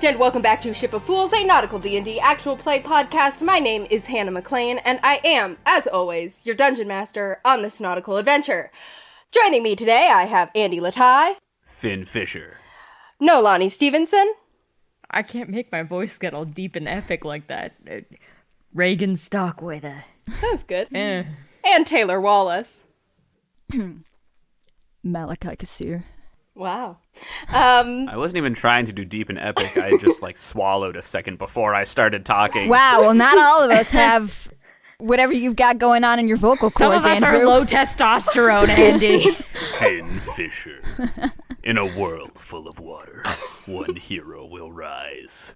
Greetings and welcome back to Ship of Fools, a nautical D&D actual play podcast. My name is Hannah McLean, and I am, as always, your dungeon master on this nautical adventure. Joining me today, I have Andy Latai, Finn Fisher, Nolani Stevenson. I can't make my voice get all deep and epic like that. Regin Stockweather. That was good. And Taylor Wallace. Malachi Kassir. Wow. I wasn't even trying to do deep and epic. I just swallowed a second before I started talking. Wow, well not all of us have whatever you've got going on in your vocal cords, Some of us Andrew. are low testosterone, Andy. Finn Fisher. In a world full of water, one hero will rise.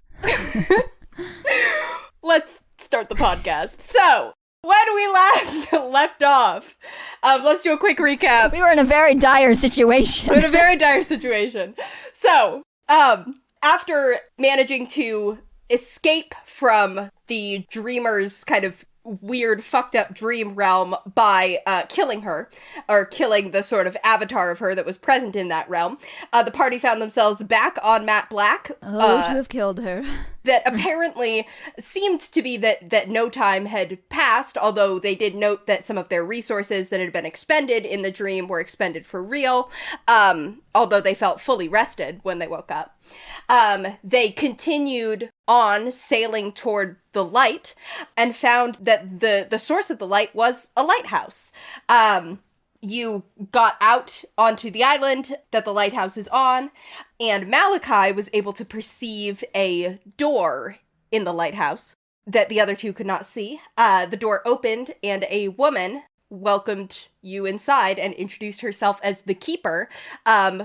Let's start the podcast. So, when we last left off, let's do a quick recap. We were in a very dire situation. We're in a very dire situation. So, after managing to escape from the dreamer's kind of weird, fucked up dream realm by killing her, or killing the sort of avatar of her that was present in that realm, the party found themselves back on Matt Black. To have killed her. That apparently seemed to be that no time had passed, although they did note that some of their resources that had been expended in the dream were expended for real, although they felt fully rested when they woke up. They continued on sailing toward the light and found that the source of the light was a lighthouse. You got out onto the island that the lighthouse is on, and Malachi was able to perceive a door in the lighthouse that the other two could not see. The door opened, and a woman welcomed you inside and introduced herself as the Keeper,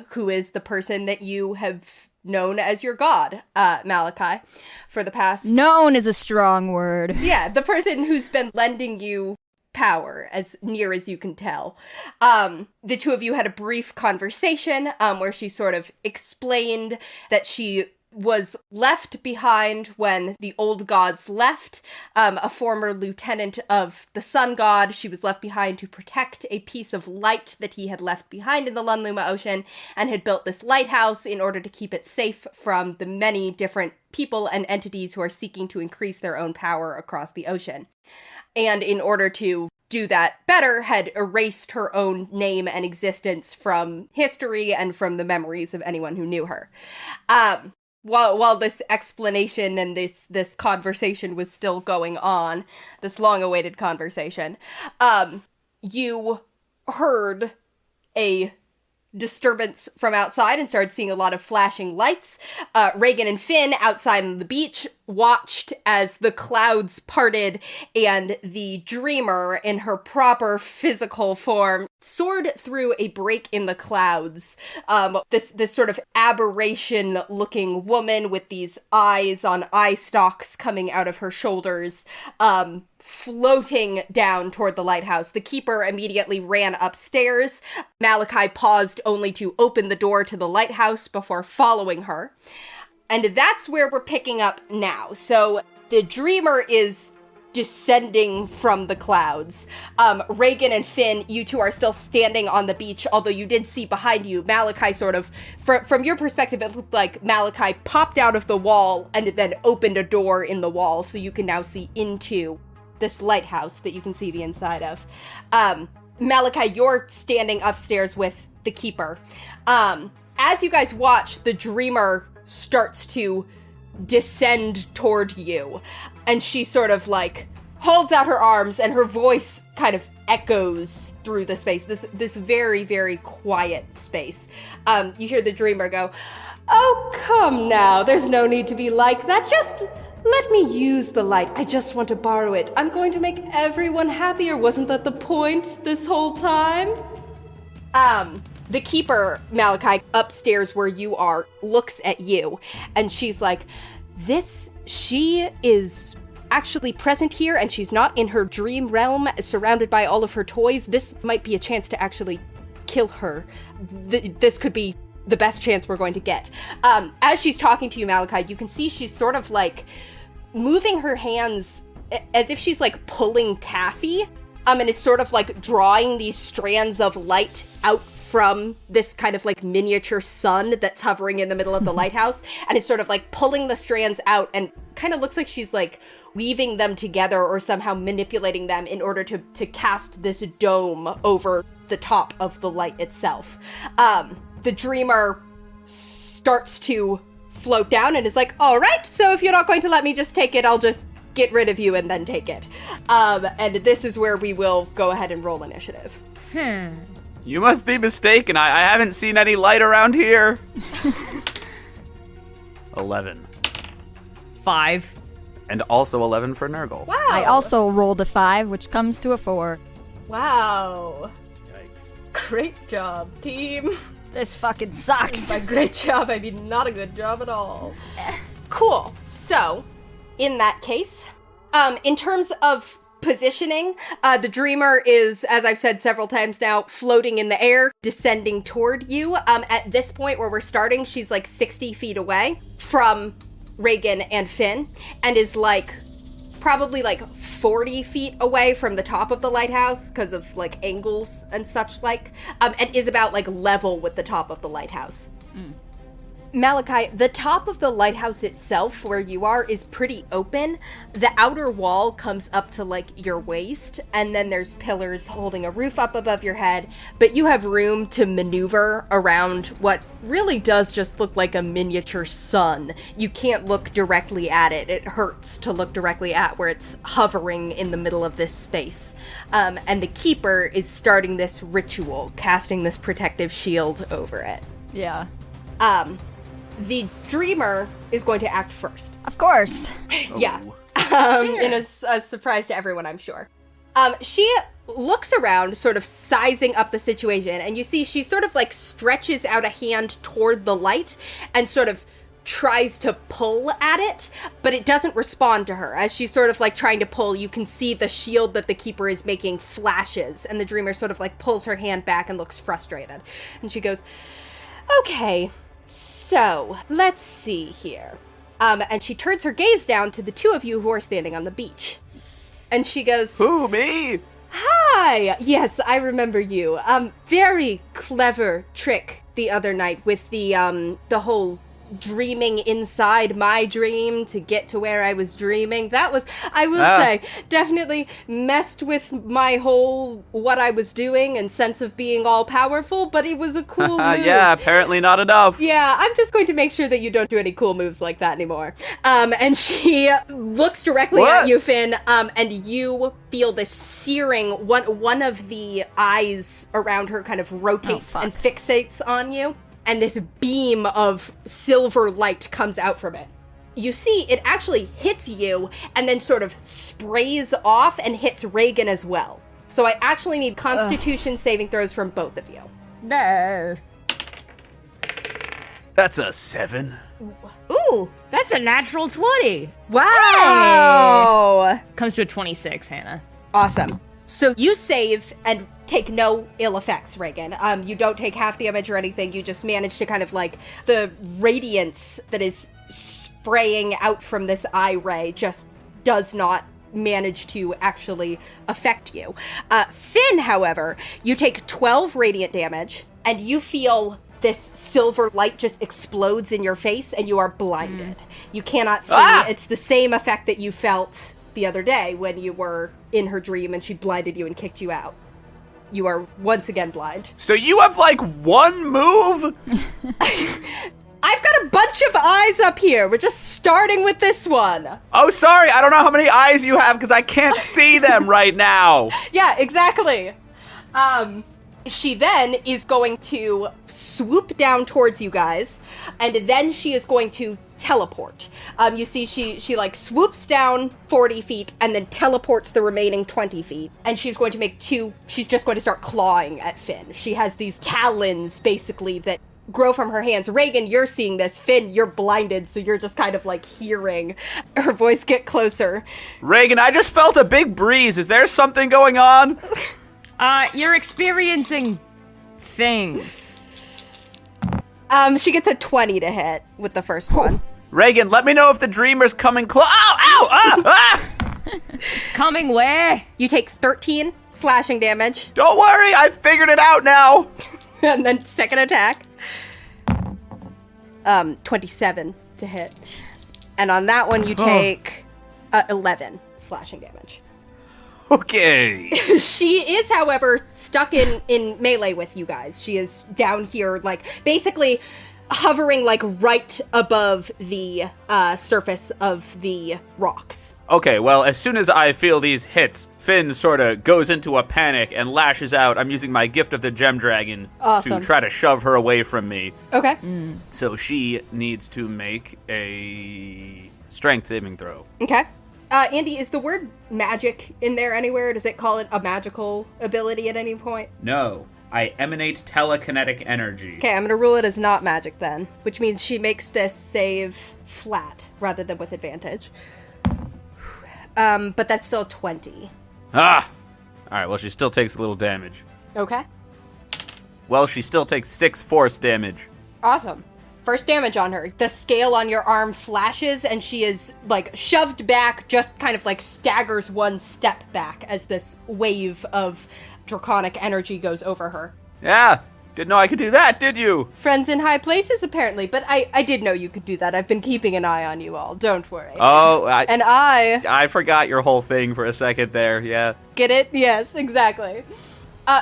who is the person that you have known as your god, Malachi, for the past... Known is a strong word. Yeah, the person who's been lending you power, as near as you can tell. The two of you had a brief conversation where she sort of explained that she was left behind when the old gods left, a former lieutenant of the sun god. She was left behind to protect a piece of light that he had left behind in the Lunluma Ocean, and had built this lighthouse in order to keep it safe from the many different people and entities who are seeking to increase their own power across the ocean. And in order to do that better, had erased her own name and existence from history and from the memories of anyone who knew her. While this explanation and this conversation was still going on, this long-awaited conversation, you heard a disturbance from outside and started seeing a lot of flashing lights. Regin and Finn, outside on the beach, watched as the clouds parted and the dreamer, in her proper physical form, soared through a break in the clouds. This sort of aberration-looking woman with these eyes on eye stalks coming out of her shoulders, floating down toward the lighthouse. The Keeper immediately ran upstairs. Malachi paused only to open the door to the lighthouse before following her. And that's where we're picking up now. So the dreamer is descending from the clouds. Regin and Finn, you two are still standing on the beach, although you did see behind you, Malachi sort of, from your perspective, it looked like Malachi popped out of the wall and then opened a door in the wall, so you can now see into this lighthouse that you can see the inside of. Malachi, you're standing upstairs with the Keeper. As you guys watch, the dreamer starts to descend toward you, and she sort of holds out her arms, and her voice kind of echoes through the space, this very, very quiet space. You hear the dreamer go, "Oh, come now, there's no need to be like that, just let me use the light. I just want to borrow it. I'm going to make everyone happier. Wasn't that the point this whole time?" The Keeper, Malachi, upstairs where you are, looks at you, and she's like, she is actually present here, and she's not in her dream realm, surrounded by all of her toys. This might be a chance to actually kill her. This could be the best chance we're going to get. As she's talking to you, Malachi, you can see she's sort of moving her hands as if she's pulling taffy, and is sort of drawing these strands of light out from this kind of like miniature sun that's hovering in the middle of the lighthouse, and is sort of like pulling the strands out, and kind of looks like she's like weaving them together or somehow manipulating them in order to cast this dome over the top of the light itself. The dreamer starts to float down and is like, all right, so if you're not going to let me just take it, I'll just get rid of you and then take it. And this is where we will go ahead and roll initiative. You must be mistaken. I haven't seen any light around here. 11. 5. And also 11 for Nurgle. Wow. I also rolled a 5, which comes to a 4. Wow. Yikes. Great job, team. This fucking sucks. By great job, I mean not a good job at all. Cool. So, in that case, in terms of positioning, the dreamer is, as I've said several times now, floating in the air, descending toward you. At this point where we're starting, she's like 60 feet away from Regin and Finn, and is like probably like 40 feet away from the top of the lighthouse because of like angles and such like, and is about like level with the top of the lighthouse. Malachi, the top of the lighthouse itself, where you are, is pretty open. The outer wall comes up to, like, your waist, and then there's pillars holding a roof up above your head, but you have room to maneuver around what really does just look like a miniature sun. You can't look directly at it. It hurts to look directly at where it's hovering in the middle of this space. And the Keeper is starting this ritual, casting this protective shield over it. Yeah. The Dreamer is going to act first. Of course. Yeah. In a surprise to everyone, I'm sure. She looks around, sort of sizing up the situation, and you see she sort of like stretches out a hand toward the light and sort of tries to pull at it, but it doesn't respond to her. As she's sort of like trying to pull, you can see the shield that the Keeper is making flashes, and the Dreamer sort of like pulls her hand back and looks frustrated. And she goes, okay, so let's see here. And she turns her gaze down to the two of you who are standing on the beach. And she goes, Who, me? Hi! Yes, I remember you. Very clever trick the other night with the whole dreaming inside my dream to get to where I was dreaming. That was, I will say, definitely messed with my whole what I was doing and sense of being all powerful, but it was a cool move. Yeah, apparently not enough. Yeah, I'm just going to make sure that you don't do any cool moves like that anymore. And she looks directly at you, Finn, and you feel this searing, one of the eyes around her kind of rotates and fixates on you, and this beam of silver light comes out from it. You see, it actually hits you, and then sort of sprays off and hits Regin as well. So I actually need Constitution saving throws from both of you. No. That's a 7. Ooh, that's a natural 20. Wow! Comes to a 26, Hannah. Awesome. So you save and take no ill effects, Regin. You don't take half damage or anything. You just manage to kind of like the radiance that is spraying out from this eye ray just does not manage to actually affect you. Finn, however, you take 12 radiant damage and you feel this silver light just explodes in your face and you are blinded. You cannot see. It's the same effect that you felt the other day when you were in her dream and she blinded you and kicked you out. You are once again blind. So you have like one move? I've got a bunch of eyes up here. We're just starting with this one. Oh, sorry. I don't know how many eyes you have because I can't see them right now. Yeah, exactly. She then is going to swoop down towards you guys, and then she is going to teleport. You see, she like swoops down 40 feet and then teleports the remaining 20 feet. And she's going to make she's just going to start clawing at Finn. She has these talons, basically, that grow from her hands. Regin, you're seeing this. Finn, you're blinded, so you're just kind of like hearing her voice get closer. Regin, I just felt a big breeze. Is there something going on? You're experiencing things. She gets a 20 to hit with the first one. Regin, let me know if the Dreamer's coming close. Ow! Coming where? You take 13 slashing damage. Don't worry, I figured it out now. And then second attack. 27 to hit. And on that one, you take 11 slashing damage. Okay. She is, however, stuck in melee with you guys. She is down here, like, basically hovering, like, right above the surface of the rocks. Okay, well, as soon as I feel these hits, Finn sort of goes into a panic and lashes out. I'm using my Gift of the Gem Dragon Awesome. to try to shove her away from me. Okay. So she needs to make a strength saving throw. Okay. Andy, is the word magic in there anywhere? Does it call it a magical ability at any point? No, I emanate telekinetic energy. Okay, I'm gonna rule it as not magic then, which means she makes this save flat rather than with advantage. But that's still 20. Ah! Alright, well, she still takes a little damage. Okay. Well, she still takes 6 force damage. Awesome. First damage on her. The scale on your arm flashes, and she is, like, shoved back, just kind of, like, staggers one step back as this wave of draconic energy goes over her. Yeah, didn't know I could do that, did you? Friends in high places, apparently, but I did know you could do that. I've been keeping an eye on you all. Don't worry. Oh, And I forgot your whole thing for a second there, yeah. get it? Yes, exactly.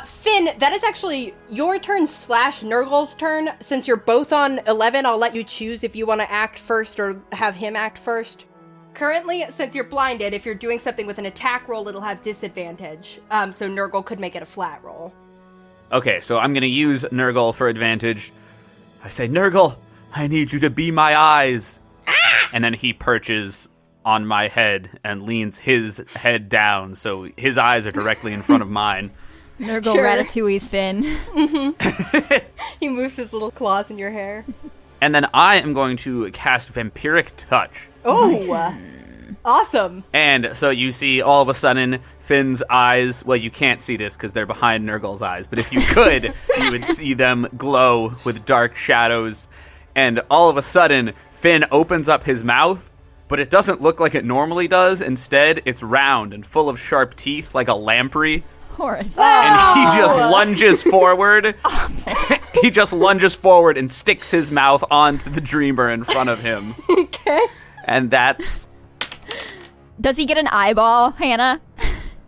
Finn, that is actually your turn / Nurgle's turn. Since you're both on 11, I'll let you choose if you want to act first or have him act first. Currently, since you're blinded, if you're doing something with an attack roll, it'll have disadvantage. So Nurgle could make it a flat roll. Okay, so I'm gonna use Nurgle for advantage. I say, Nurgle, I need you to be my eyes. And then he perches on my head and leans his head down, so his eyes are directly in front of mine. Nurgle Sure. Ratatouille's Finn. He moves his little claws in your hair. And then I am going to cast Vampiric Touch. Oh, awesome. And so you see all of a sudden Finn's eyes, well, you can't see this because they're behind Nurgle's eyes, but if you could, you would see them glow with dark shadows. And all of a sudden, Finn opens up his mouth, but it doesn't look like it normally does. Instead, it's round and full of sharp teeth like a lamprey. Horrid. And he just lunges forward. He just lunges forward and sticks his mouth onto the dreamer in front of him. Okay. And that's... Does he get an eyeball, Hannah?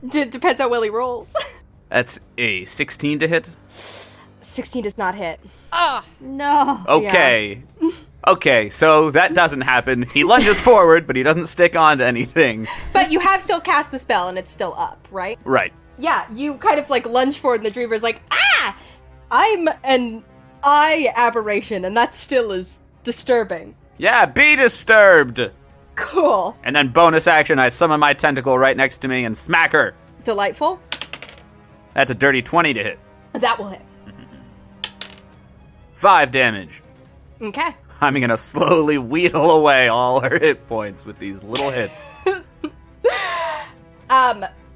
Depends how well he rolls. That's a 16 to hit. 16 does not hit. No. Okay. Okay, so that doesn't happen. He lunges forward, but he doesn't stick onto anything. But you have still cast the spell, and it's still up, right? Right. Yeah, you kind of, like, lunge forward, and the dreamer's like, ah! I'm an eye aberration, and that still is disturbing. Yeah, be disturbed! Cool. And then bonus action, I summon my tentacle right next to me and smack her. Delightful. That's a dirty 20 to hit. That will hit. 5 damage. Okay. I'm gonna slowly wheedle away all her hit points with these little hits.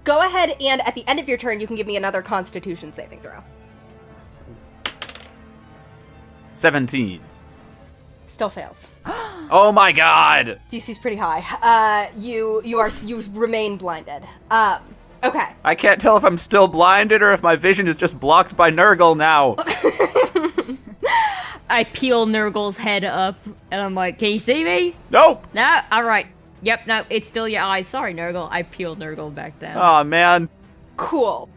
Go ahead, and at the end of your turn, you can give me another Constitution saving throw. 17. Still fails. Oh my god! DC's pretty high. You remain blinded. Okay. I can't tell if I'm still blinded or if my vision is just blocked by Nurgle now. I peel Nurgle's head up, and I'm like, can you see me? Nope! No? Alright. Yep, no, it's still your eyes. Sorry, Nurgle. I peeled Nurgle back down. Oh man. Cool.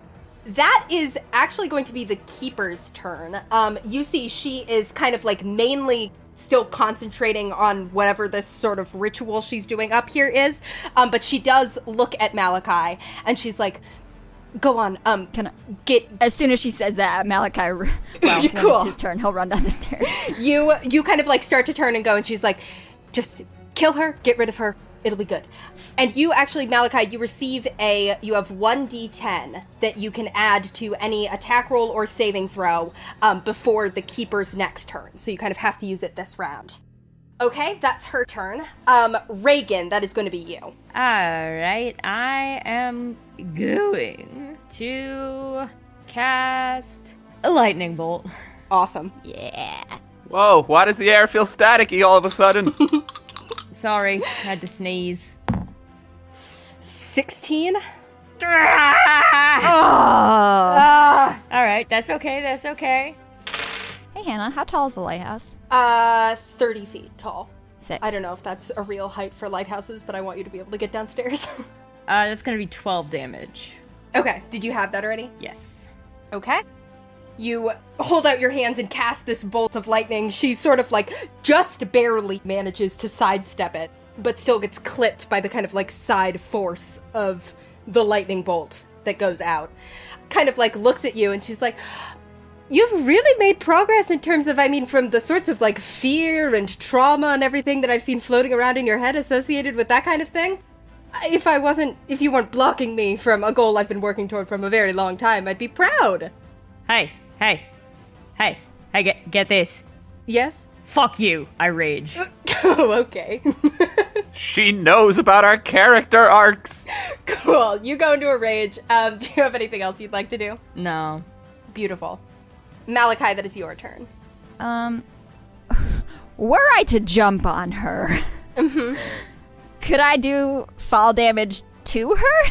That is actually going to be the Keeper's turn. You see she is kind of like mainly still concentrating on whatever this sort of ritual she's doing up here is. But she does look at Malachi, and she's like, go on, Can I get... As soon as she says that, Malachi, well, when Cool. it's his turn, he'll run down the stairs. You kind of like start to turn and go, and she's like, just kill her, get rid of her, it'll be good. And you actually, Malachi, you have 1d10 that you can add to any attack roll or saving throw before the Keeper's next turn. So you kind of have to use it this round. Okay, that's her turn. Regin, that is going to be you. Alright, I am going to cast a lightning bolt. Awesome. Yeah. Whoa, why does the air feel staticky all of a sudden? Sorry, had to sneeze. 16? Alright, that's okay, that's okay. Hey, Hannah, how tall is the lighthouse? 30 feet tall. Sick. I don't know if that's a real height for lighthouses, but I want you to be able to get downstairs. That's gonna be 12 damage. Okay, did you have that already? Yes. Okay. You hold out your hands and cast this bolt of lightning. She sort of like just barely manages to sidestep it, but still gets clipped by the kind of like side force of the lightning bolt that goes out. Kind of like looks at you and she's like, you've really made progress in terms of, I mean, from the sorts of like fear and trauma and everything that I've seen floating around in your head associated with that kind of thing. If you weren't blocking me from a goal I've been working toward from a very long time, I'd be proud. Hey, get this. Yes? Fuck you, I rage. Oh, okay. She knows about our character arcs. Cool. You go into a rage. Do you have anything else you'd like to do? No. Beautiful. Malachi, that is your turn. Were I to jump on her, could I do fall damage to her?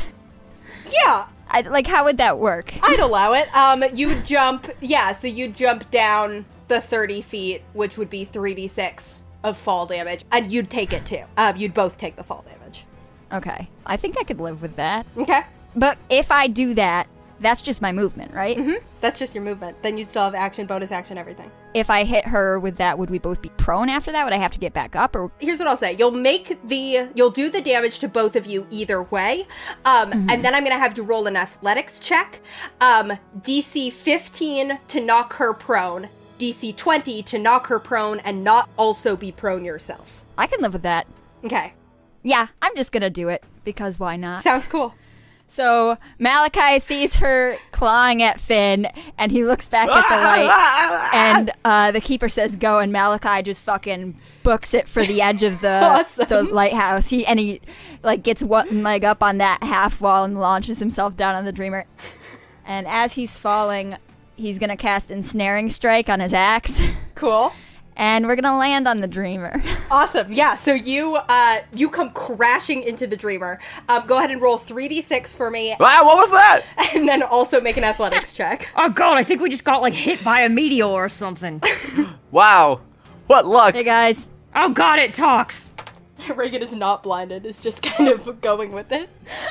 Yeah. How would that work? I'd allow it. You would jump, so you'd jump down the 30 feet, which would be 3d6 of fall damage, and you'd take it too. You'd both take the fall damage. Okay. I think I could live with that. Okay. But if I do that, that's just my movement, right? Mm-hmm. That's just your movement. Then you'd still have action, bonus action, everything. If I hit her with that, would we both be prone after that? Would I have to get back up? Or here's what I'll say. You'll do the damage to both of you either way. And then I'm going to have you roll an athletics check. DC 15 to knock her prone. DC 20 to knock her prone and not also be prone yourself. I can live with that. Okay. Yeah, I'm just gonna do it, because why not? Sounds cool. So Malachi sees her clawing at Finn, and he looks back at the light, and the keeper says go, and Malachi just fucking books it for the edge of the Awesome. the lighthouse. He like gets one leg up on that half wall and launches himself down on the dreamer. And as he's falling, he's gonna cast Ensnaring Strike on his axe. Cool. And we're gonna land on the dreamer. Awesome. Yeah, so you come crashing into the dreamer. Go ahead and roll 3d6 for me, Wow, what was that? and then also make an athletics check. Oh god, I think we just got hit by a meteor or something. Wow, what luck. Hey guys. Oh god, it talks. Regan is not blinded, is just kind of going with it.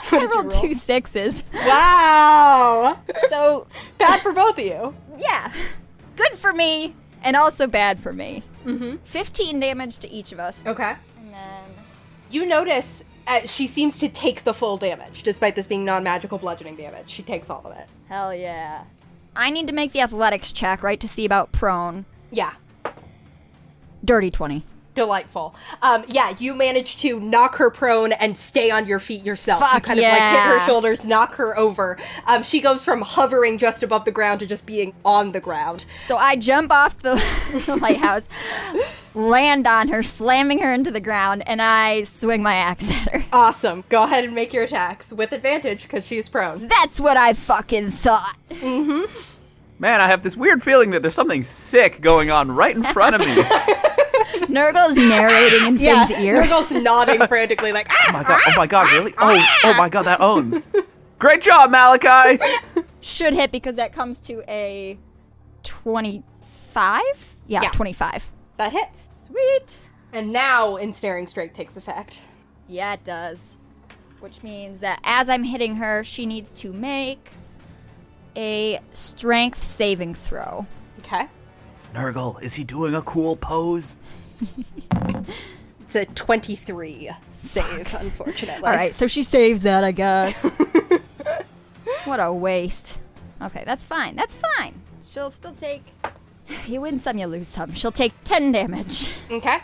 What I did you rolled roll? 2 6s. Wow! So Bad for both of you. yeah, good for me, and also bad for me. 15 damage to each of us. Okay. And then You notice she seems to take the full damage, despite this being non-magical bludgeoning damage. She takes all of it. hell yeah. I need to make the athletics check, right, to see about prone. Yeah. Dirty 20. Delightful. Yeah, you manage to knock her prone and stay on your feet yourself. You Fuck kind of hit her yeah. shoulders, knock her over. She goes from hovering just above the ground to just being on the ground. So I jump off the lighthouse, land on her, slamming her into the ground, and I swing my axe at her. Awesome. Go ahead and make your attacks with advantage because she's prone. That's what I fucking thought. Man, I have this weird feeling that there's something sick going on right in front of me. Nurgle's narrating in Finn's ear. Nurgle's nodding frantically like, Oh my god, really? Oh my god, that owns. Great job, Malachi! Should hit because that comes to a 25? Yeah, 25. that hits. Sweet. And now Ensnaring Strike takes effect. Yeah, it does. Which means that as I'm hitting her, she needs to make a strength saving throw. Okay. Nurgle, is he doing a cool pose? It's a 23 save, unfortunately. All right, so she saves that, I guess. What a waste. Okay, that's fine. That's fine. She'll still take... You win some, you lose some. She'll take 10 damage. Okay.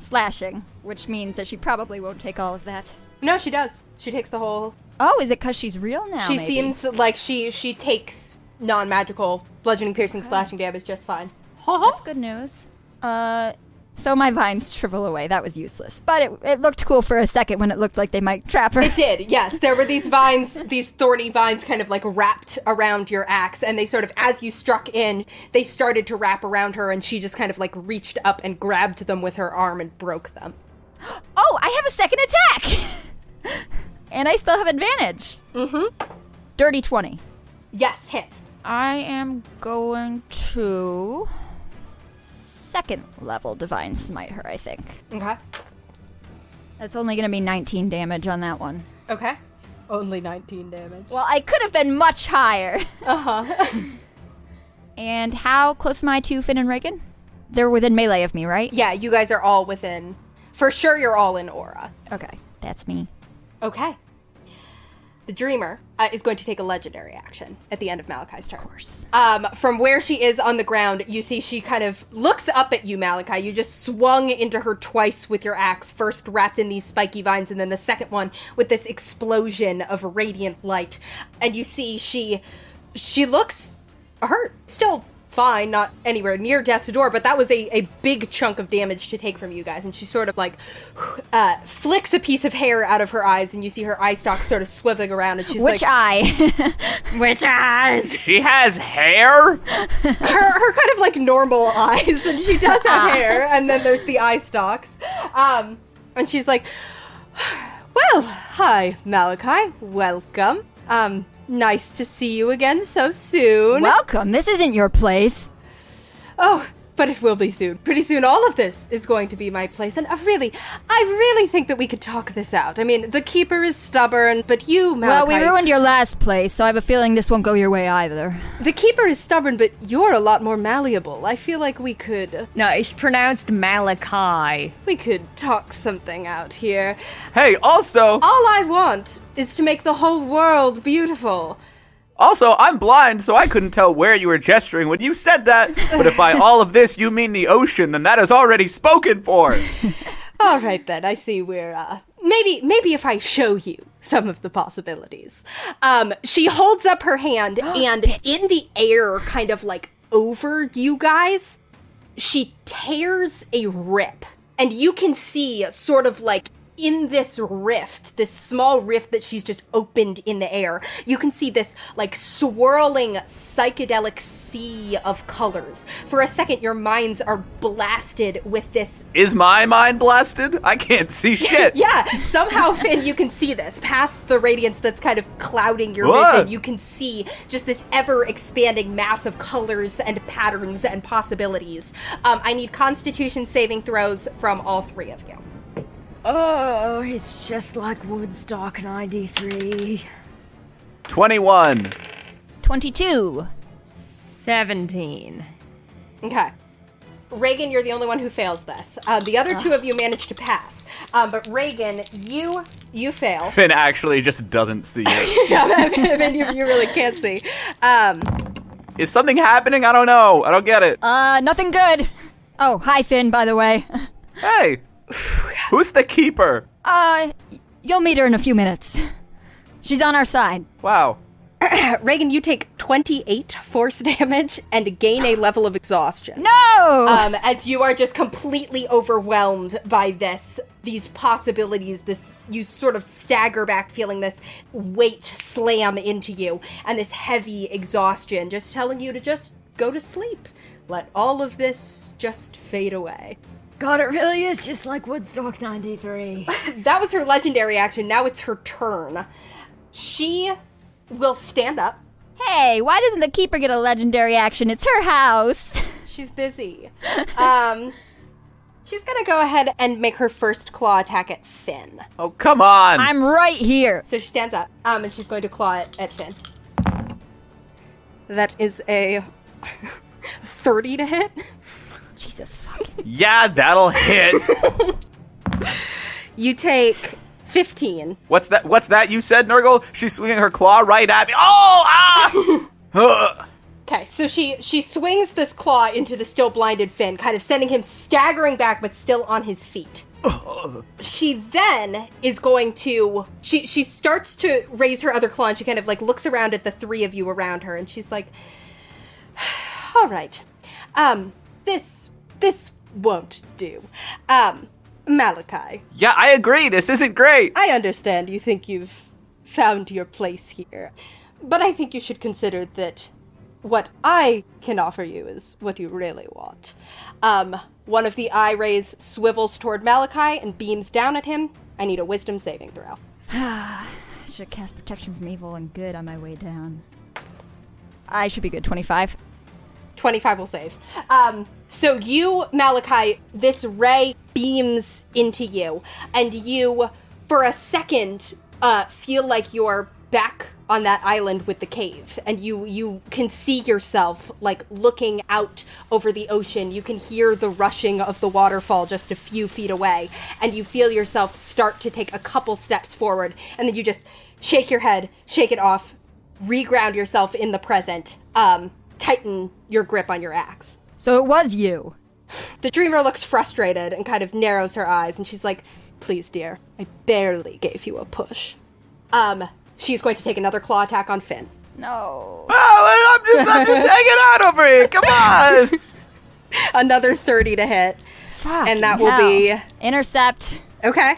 Slashing, which means that she probably won't take all of that. No, she does. She takes the whole... Oh, is it because she's real now, She maybe? seems like she takes non-magical bludgeoning, piercing, slashing damage just fine. That's good news. So my vines shrivel away. That was useless. But it looked cool for a second when it looked like they might trap her. It did, yes. There were these vines, these thorny vines kind of like wrapped around your axe, and they sort of, as you struck in, they started to wrap around her, and she just kind of like reached up and grabbed them with her arm and broke them. Oh, I have a second attack! And I still have advantage. Dirty 20. Yes, hits. I am going to second level Divine Smite her, I think. Okay. That's only gonna be 19 damage on that one. Okay. Only 19 damage. Well, I could have been much higher. Uh-huh. And how close am I to Finn and Regin? They're within melee of me, right? Yeah, you guys are all within... For sure you're all in aura. Okay, that's me. Okay. The Dreamer is going to take a legendary action at the end of Malachi's turn. Of course. From where she is on the ground, you see she kind of looks up at you, Malachi. You just swung into her twice with your axe, first wrapped in these spiky vines, and then the second one with this explosion of radiant light. And you see she looks hurt. Still fine, not anywhere near death's door, but that was a big chunk of damage to take from you guys. And she sort of like flicks a piece of hair out of her eyes, and you see her eye stalks sort of swiveling around, and she's Which eye? Which eyes? She has hair? her kind of like normal eyes, and she does have hair, and then there's the eye stalks. And she's like, well, hi, Malachi. Welcome. Nice to see you again so soon. Welcome. This isn't your place. Oh, but it will be soon. Pretty soon all of this is going to be my place. And I really think that we could talk this out. I mean, the Keeper is stubborn, but you, Malachi... Well, we ruined your last place, so I have a feeling this won't go your way either. The Keeper is stubborn, but you're a lot more malleable. I feel like we could No, it's pronounced Malachi. talk something out here. Hey, also, All I want is to make the whole world beautiful. I'm blind, so I couldn't tell where you were gesturing when you said that. But if by all of this you mean the ocean, then that is already spoken for. All right, then. I see we're, maybe if I show you some of the possibilities. She holds up her hand, and in the air, kind of like over you guys, she tears a rip. And you can see sort of like in this rift, this small rift that she's just opened in the air, you can see this like swirling psychedelic sea of colors. For a second, your minds are blasted with this. Is my mind blasted? I can't see shit. Yeah, somehow, Finn, you can see this. Past the radiance that's kind of clouding your vision, you can see just this ever-expanding mass of colors and patterns and possibilities. I need Constitution saving throws from all three of you. Oh, it's just like Woodstock 93. 21. 22. 17. Okay. Regin, you're the only one who fails this. The other two of you managed to pass. But Regin, you fail. Finn actually just doesn't see it. Yeah, then you really can't see. Is something happening? I don't know. I don't get it. Nothing good. Oh, hi, Finn, by the way. Hey. Who's the Keeper? You'll meet her in a few minutes. She's on our side. Wow. Regin, you take 28 force damage and gain a level of exhaustion. No! As you are just completely overwhelmed by these possibilities, you sort of stagger back feeling this weight slam into you, and this heavy exhaustion just telling you to just go to sleep. Let all of this just fade away. God, it really is just like Woodstock 93. That was her legendary action. Now it's her turn. She will stand up. Hey, why doesn't the Keeper get a legendary action? It's her house. She's busy. She's gonna go ahead and make her first claw attack at Finn. Oh, come on. I'm right here. So she stands up, and she's going to claw it at Finn. That is a 30 to hit. Jesus fucking. Yeah, that'll hit. You take 15. What's that you said, Nurgle? She's swinging her claw right at me. Oh, ah! Okay, so she swings this claw into the still blinded Finn, kind of sending him staggering back, but still on his feet. She then is going to... She starts to raise her other claw, and she kind of like looks around at the three of you around her, and she's like, all right, this won't do. Malachi. Yeah, I agree. This isn't great. I understand you think you've found your place here, but I think you should consider that what I can offer you is what you really want. One of the eye rays swivels toward Malachi and beams down at him. I need a wisdom saving throw. I should cast protection from evil and good on my way down. I should be good. 25. 25 will save. So you, Malachi, this ray beams into you, and you, for a second, feel like you're back on that island with the cave, and you can see yourself, like, looking out over the ocean. You can hear the rushing of the waterfall just a few feet away, and you feel yourself start to take a couple steps forward, and then you just shake your head, shake it off, reground yourself in the present, tighten your grip on your axe. So it was you. The dreamer looks frustrated and kind of narrows her eyes, and she's like, please, dear, I barely gave you a push. She's going to take another claw attack on Finn. No. Oh, I'm just hanging out over here. Come on. Another 30 to hit. Fuck. And that will be... Intercept. Okay.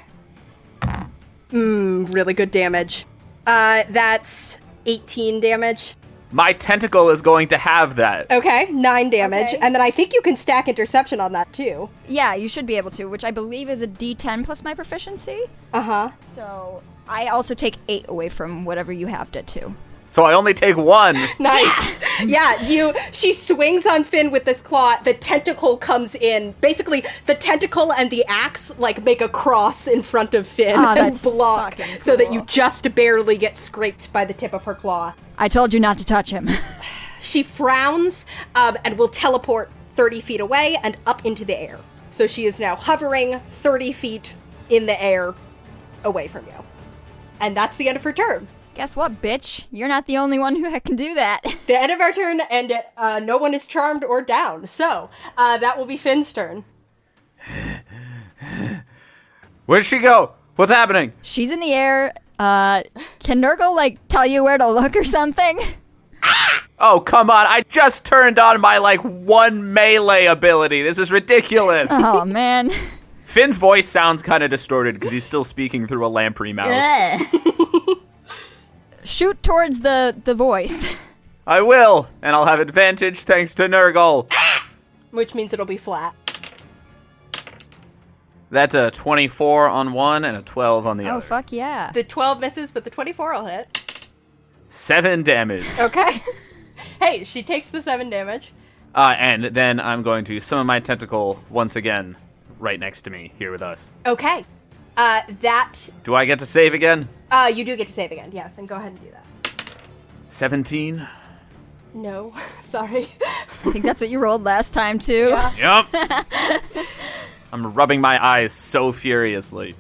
Really good damage. That's 18 damage. My tentacle is going to have that. Okay, 9 damage. Okay. And then I think you can stack interception on that, too. Yeah, you should be able to, which I believe is a D10 plus my proficiency. Uh-huh. So I also take 8 away from whatever you halved it to. So I only take 1. Nice. Yeah, she swings on Finn with this claw. The tentacle comes in. Basically, the tentacle and the axe, like, make a cross in front of Finn and that's block fucking cool. so that you just barely get scraped by the tip of her claw. I told you not to touch him. She frowns and will teleport 30 feet away and up into the air. So she is now hovering 30 feet in the air away from you. And that's the end of her turn. Guess what, bitch? You're not the only one who can do that. The end of our turn, and no one is charmed or down. So that will be Finn's turn. Where'd she go? What's happening? She's in the air. Can Nurgle, like, tell you where to look or something? Oh, come on. I just turned on my, 1 melee ability. This is ridiculous. Oh, man. Finn's voice sounds kind of distorted because he's still speaking through a lamprey mouth. Shoot towards the voice. I will, and I'll have advantage thanks to Nurgle. Which means it'll be flat. That's a 24 on one and a 12 on the other. Oh, fuck yeah. The 12 misses, but the 24 will hit. 7 damage. Okay. Hey, she takes the 7 damage. And then I'm going to summon my tentacle once again right next to me here with us. Okay. Do I get to save again? You do get to save again, yes, and go ahead and do that. 17. No, sorry. I think that's what you rolled last time, too. Yeah. Yep. I'm rubbing my eyes so furiously.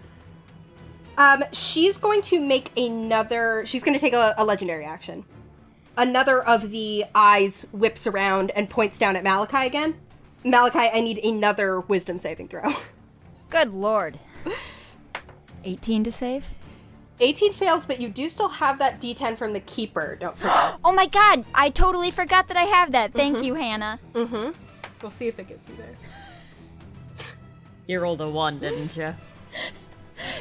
She's going to make another... She's going to take a legendary action. Another of the eyes whips around and points down at Malachi again. Malachi, I need another wisdom saving throw. Good lord. 18 to save? 18 fails, but you do still have that D10 from the Keeper, don't forget. Oh my god, I totally forgot that I have that. Thank you, Hannah. Mm-hmm. We'll see if it gets you there. You rolled a 1, didn't you?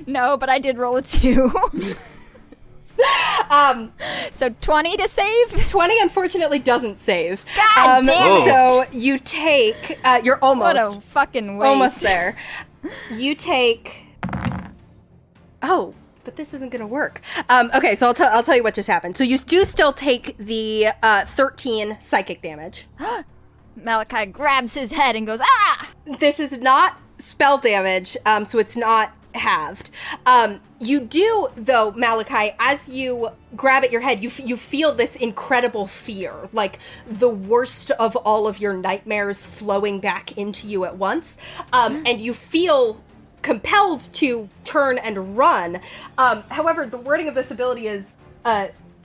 No, but I did roll a 2. So 20 to save? 20 unfortunately doesn't save. God damn it! So you take... you're almost... What a fucking waste. Almost there. You take... Oh, but this isn't going to work. Okay, so I'll tell you what just happened. So you do still take the 13 psychic damage. Malachi grabs his head and goes, ah! This is not spell damage, so it's not halved. You do, though, Malachi, as you grab at your head, you feel this incredible fear, like the worst of all of your nightmares flowing back into you at once, and you feel compelled to turn and run. However, the wording of this ability is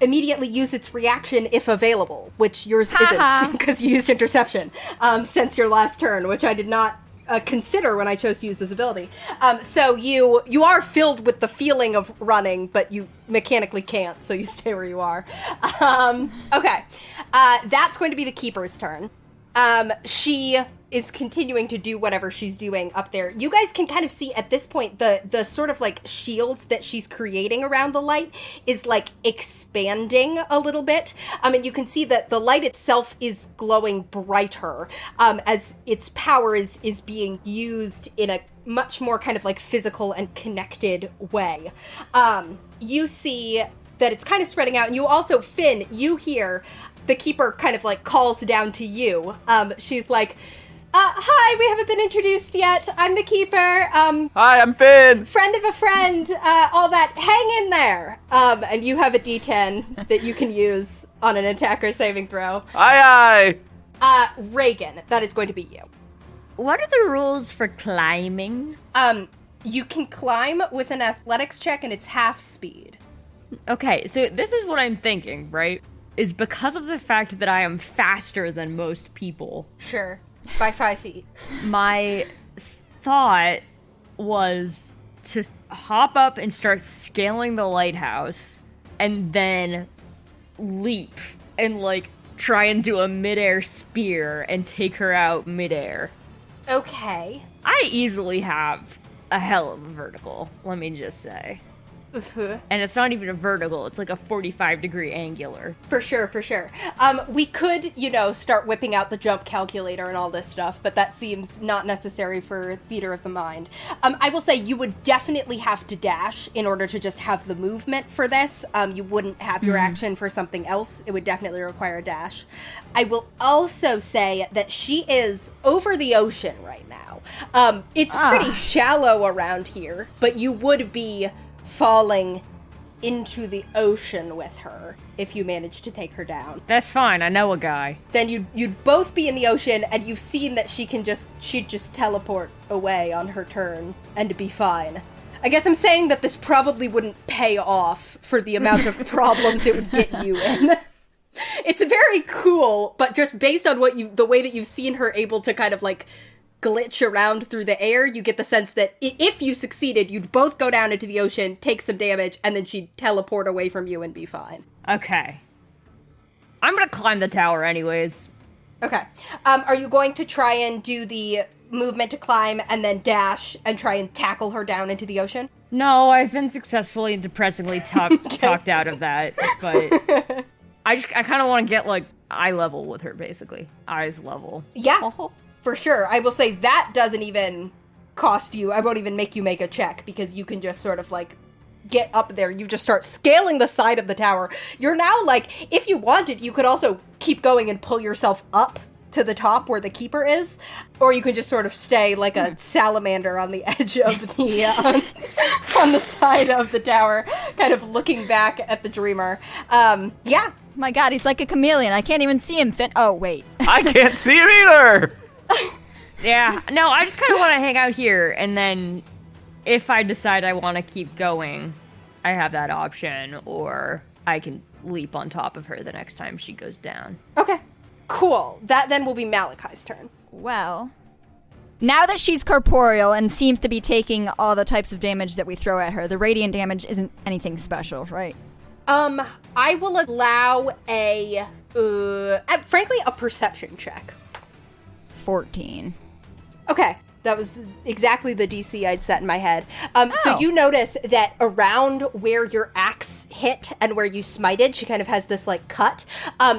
immediately use its reaction if available, which yours isn't, because you used interception since your last turn, which I did not consider when I chose to use this ability. So you are filled with the feeling of running, but you mechanically can't, so you stay where you are. Okay. That's going to be the Keeper's turn. She is continuing to do whatever she's doing up there. You guys can kind of see at this point the sort of like shield that she's creating around the light is like expanding a little bit. And you can see that the light itself is glowing brighter as its power is being used in a much more kind of like physical and connected way. You see that it's kind of spreading out, and you also, Finn, you hear the Keeper kind of like calls down to you. She's like, Hi, we haven't been introduced yet. I'm the keeper. Hi, I'm Finn. Friend of a friend, all that. Hang in there. And you have a D10 that you can use on an attacker saving throw. Aye. Regin, that is going to be you. What are the rules for climbing? You can climb with an athletics check and it's half speed. Okay, so this is what I'm thinking, right? Is because of the fact that I am faster than most people. Sure. By 5 feet. My thought was to hop up and start scaling the lighthouse and then leap and, like, try and do a midair spear and take her out midair. Okay. I easily have a hell of a vertical, let me just say. And it's not even a vertical, it's like a 45-degree angular. For sure. We could, start whipping out the jump calculator and all this stuff, but that seems not necessary for theater of the mind. I will say you would definitely have to dash in order to just have the movement for this. You wouldn't have your action for something else. It would definitely require a dash. I will also say that she is over the ocean right now. It's pretty shallow around here, but you would be falling into the ocean with her if you manage to take her down. That's fine, I know a guy. Then you'd both be in the ocean, and you've seen that she'd just teleport away on her turn and be fine. I guess I'm saying that this probably wouldn't pay off for the amount of problems it would get you in. It's very cool, but just based on the way that you've seen her able to kind of like glitch around through the air, you get the sense that if you succeeded, you'd both go down into the ocean, take some damage, and then she'd teleport away from you and be fine. Okay. I'm gonna climb the tower anyways. Okay. Are you going to try and do the movement to climb and then dash and try and tackle her down into the ocean? No, I've been successfully and depressingly talked out of that, but I kind of want to get, like, eye level with her, basically. Eyes level. Yeah. For sure. I will say that doesn't even cost you. I won't even make you make a check because you can just sort of like get up there. You just start scaling the side of the tower. You're now like, if you wanted, you could also keep going and pull yourself up to the top where the keeper is, or you can just sort of stay like a salamander on the edge of the on the side of the tower, kind of looking back at the dreamer. Yeah. My God, he's like a chameleon. I can't even see him fit. Oh, wait. I can't see him either. Yeah, no, I just kind of want to hang out here, and then if I decide I want to keep going, I have that option, or I can leap on top of her the next time she goes down. Okay, cool. That then will be Malachi's turn. Well, now that she's corporeal and seems to be taking all the types of damage that we throw at her, the radiant damage isn't anything special, right? I will allow frankly, a perception check. 14. Okay, that was exactly the DC I'd set in my head. So you notice that around where your axe hit and where you smited, she kind of has this, like, cut.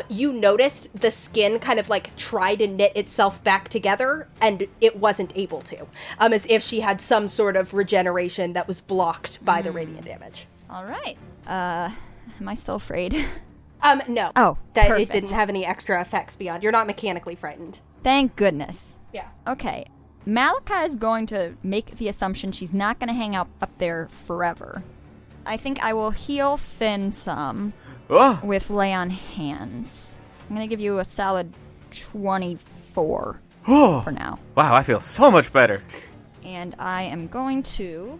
You noticed the skin kind of, like, try to knit itself back together, and it wasn't able to. As if she had some sort of regeneration that was blocked by the radiant damage. All right. Am I still afraid? No. Oh, that perfect. It didn't have any extra effects beyond. You're not mechanically frightened. Thank goodness. Yeah. Okay. Malachi is going to make the assumption she's not going to hang out up there forever. I think I will heal Finn some with lay on hands. I'm going to give you a solid 24 for now. Wow, I feel so much better. And I am going to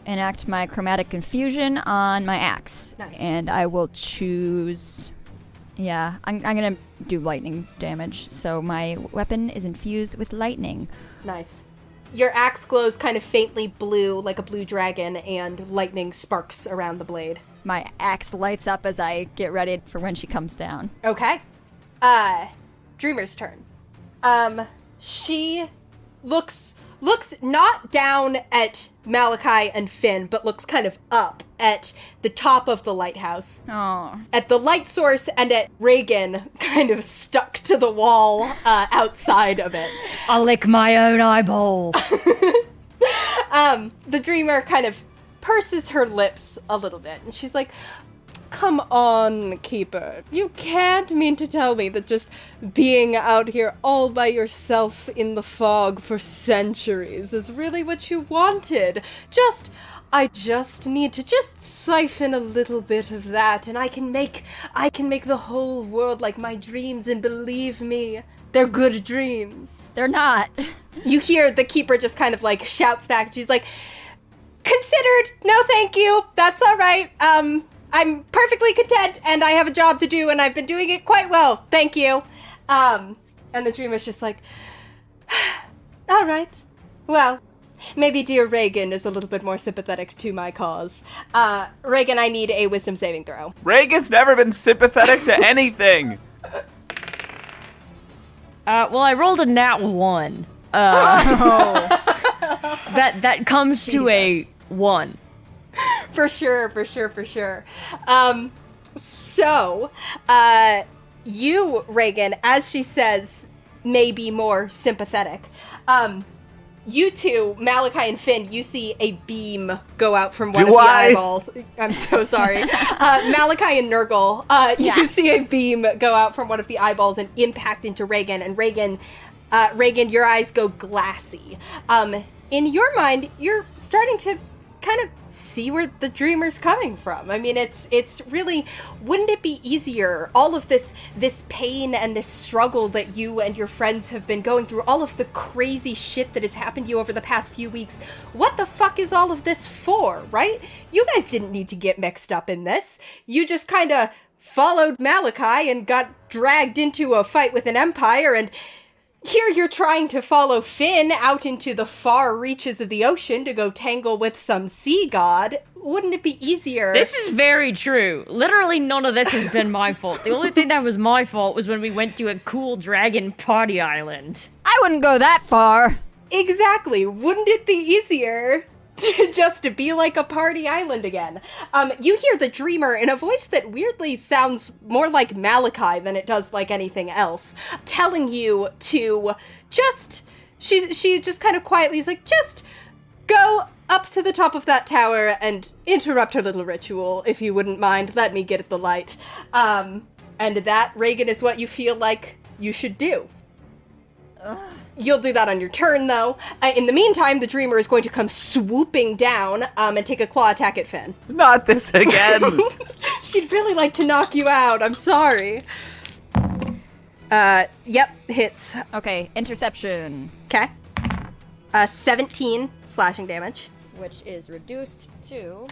enact my chromatic confusion on my axe. Nice. And I will choose... Yeah, I'm going to do lightning damage. So my weapon is infused with lightning. Nice. Your axe glows kind of faintly blue, like a blue dragon, and lightning sparks around the blade. My axe lights up as I get ready for when she comes down. Okay. Dreamer's turn. She looks not down at Malachi and Finn, but looks kind of up at the top of the lighthouse. Oh. At the light source and at Regin kind of stuck to the wall outside of it. I'll lick my own eyeball. The dreamer kind of purses her lips a little bit, and she's like, Come on, Keeper. You can't mean to tell me that just being out here all by yourself in the fog for centuries is really what you wanted. I just need to siphon a little bit of that, and I can make the whole world like my dreams, and believe me, they're good dreams. They're not. You hear the Keeper just kind of like shouts back. She's like, considered, no thank you, that's all right. I'm perfectly content, and I have a job to do, and I've been doing it quite well, thank you. And the Dreamer's just like, all right, well, maybe dear Regin is a little bit more sympathetic to my cause. Regin, I need a wisdom saving throw. Regin's never been sympathetic to anything. Well, I rolled a nat 1. That comes to a 1. For sure. So, you, Regin, as she says, may be more sympathetic. You two, Malachi and Finn, you see a beam go out from one of the eyeballs. I'm so sorry. Malachi and Nurgle, you see a beam go out from one of the eyeballs and impact into Regin. And Regin, your eyes go glassy. In your mind, you're starting to kind of see where the Dreamer's coming from. I mean, it's really, wouldn't it be easier, all of this pain and this struggle that you and your friends have been going through, all of the crazy shit that has happened to you over the past few weeks, what the fuck is all of this for, right? You guys didn't need to get mixed up in this. You just kind of followed Malachi and got dragged into a fight with an empire, and here you're trying to follow Finn out into the far reaches of the ocean to go tangle with some sea god. Wouldn't it be easier? This is very true. Literally none of this has been my fault. The only thing that was my fault was when we went to a cool dragon party island. I wouldn't go that far. Exactly. Wouldn't it be easier to be like a party island again? You hear the Dreamer in a voice that weirdly sounds more like Malachi than it does like anything else, telling you to she just kind of quietly is like, just go up to the top of that tower and interrupt her little ritual, if you wouldn't mind. Let me get at the light. And that, Regin, is what you feel like you should do. You'll do that on your turn, though. In the meantime, the Dreamer is going to come swooping down and take a claw attack at Finn. Not this again! She'd really like to knock you out. I'm sorry. Yep, hits. Okay, interception. Okay. 17 slashing damage. Which is reduced to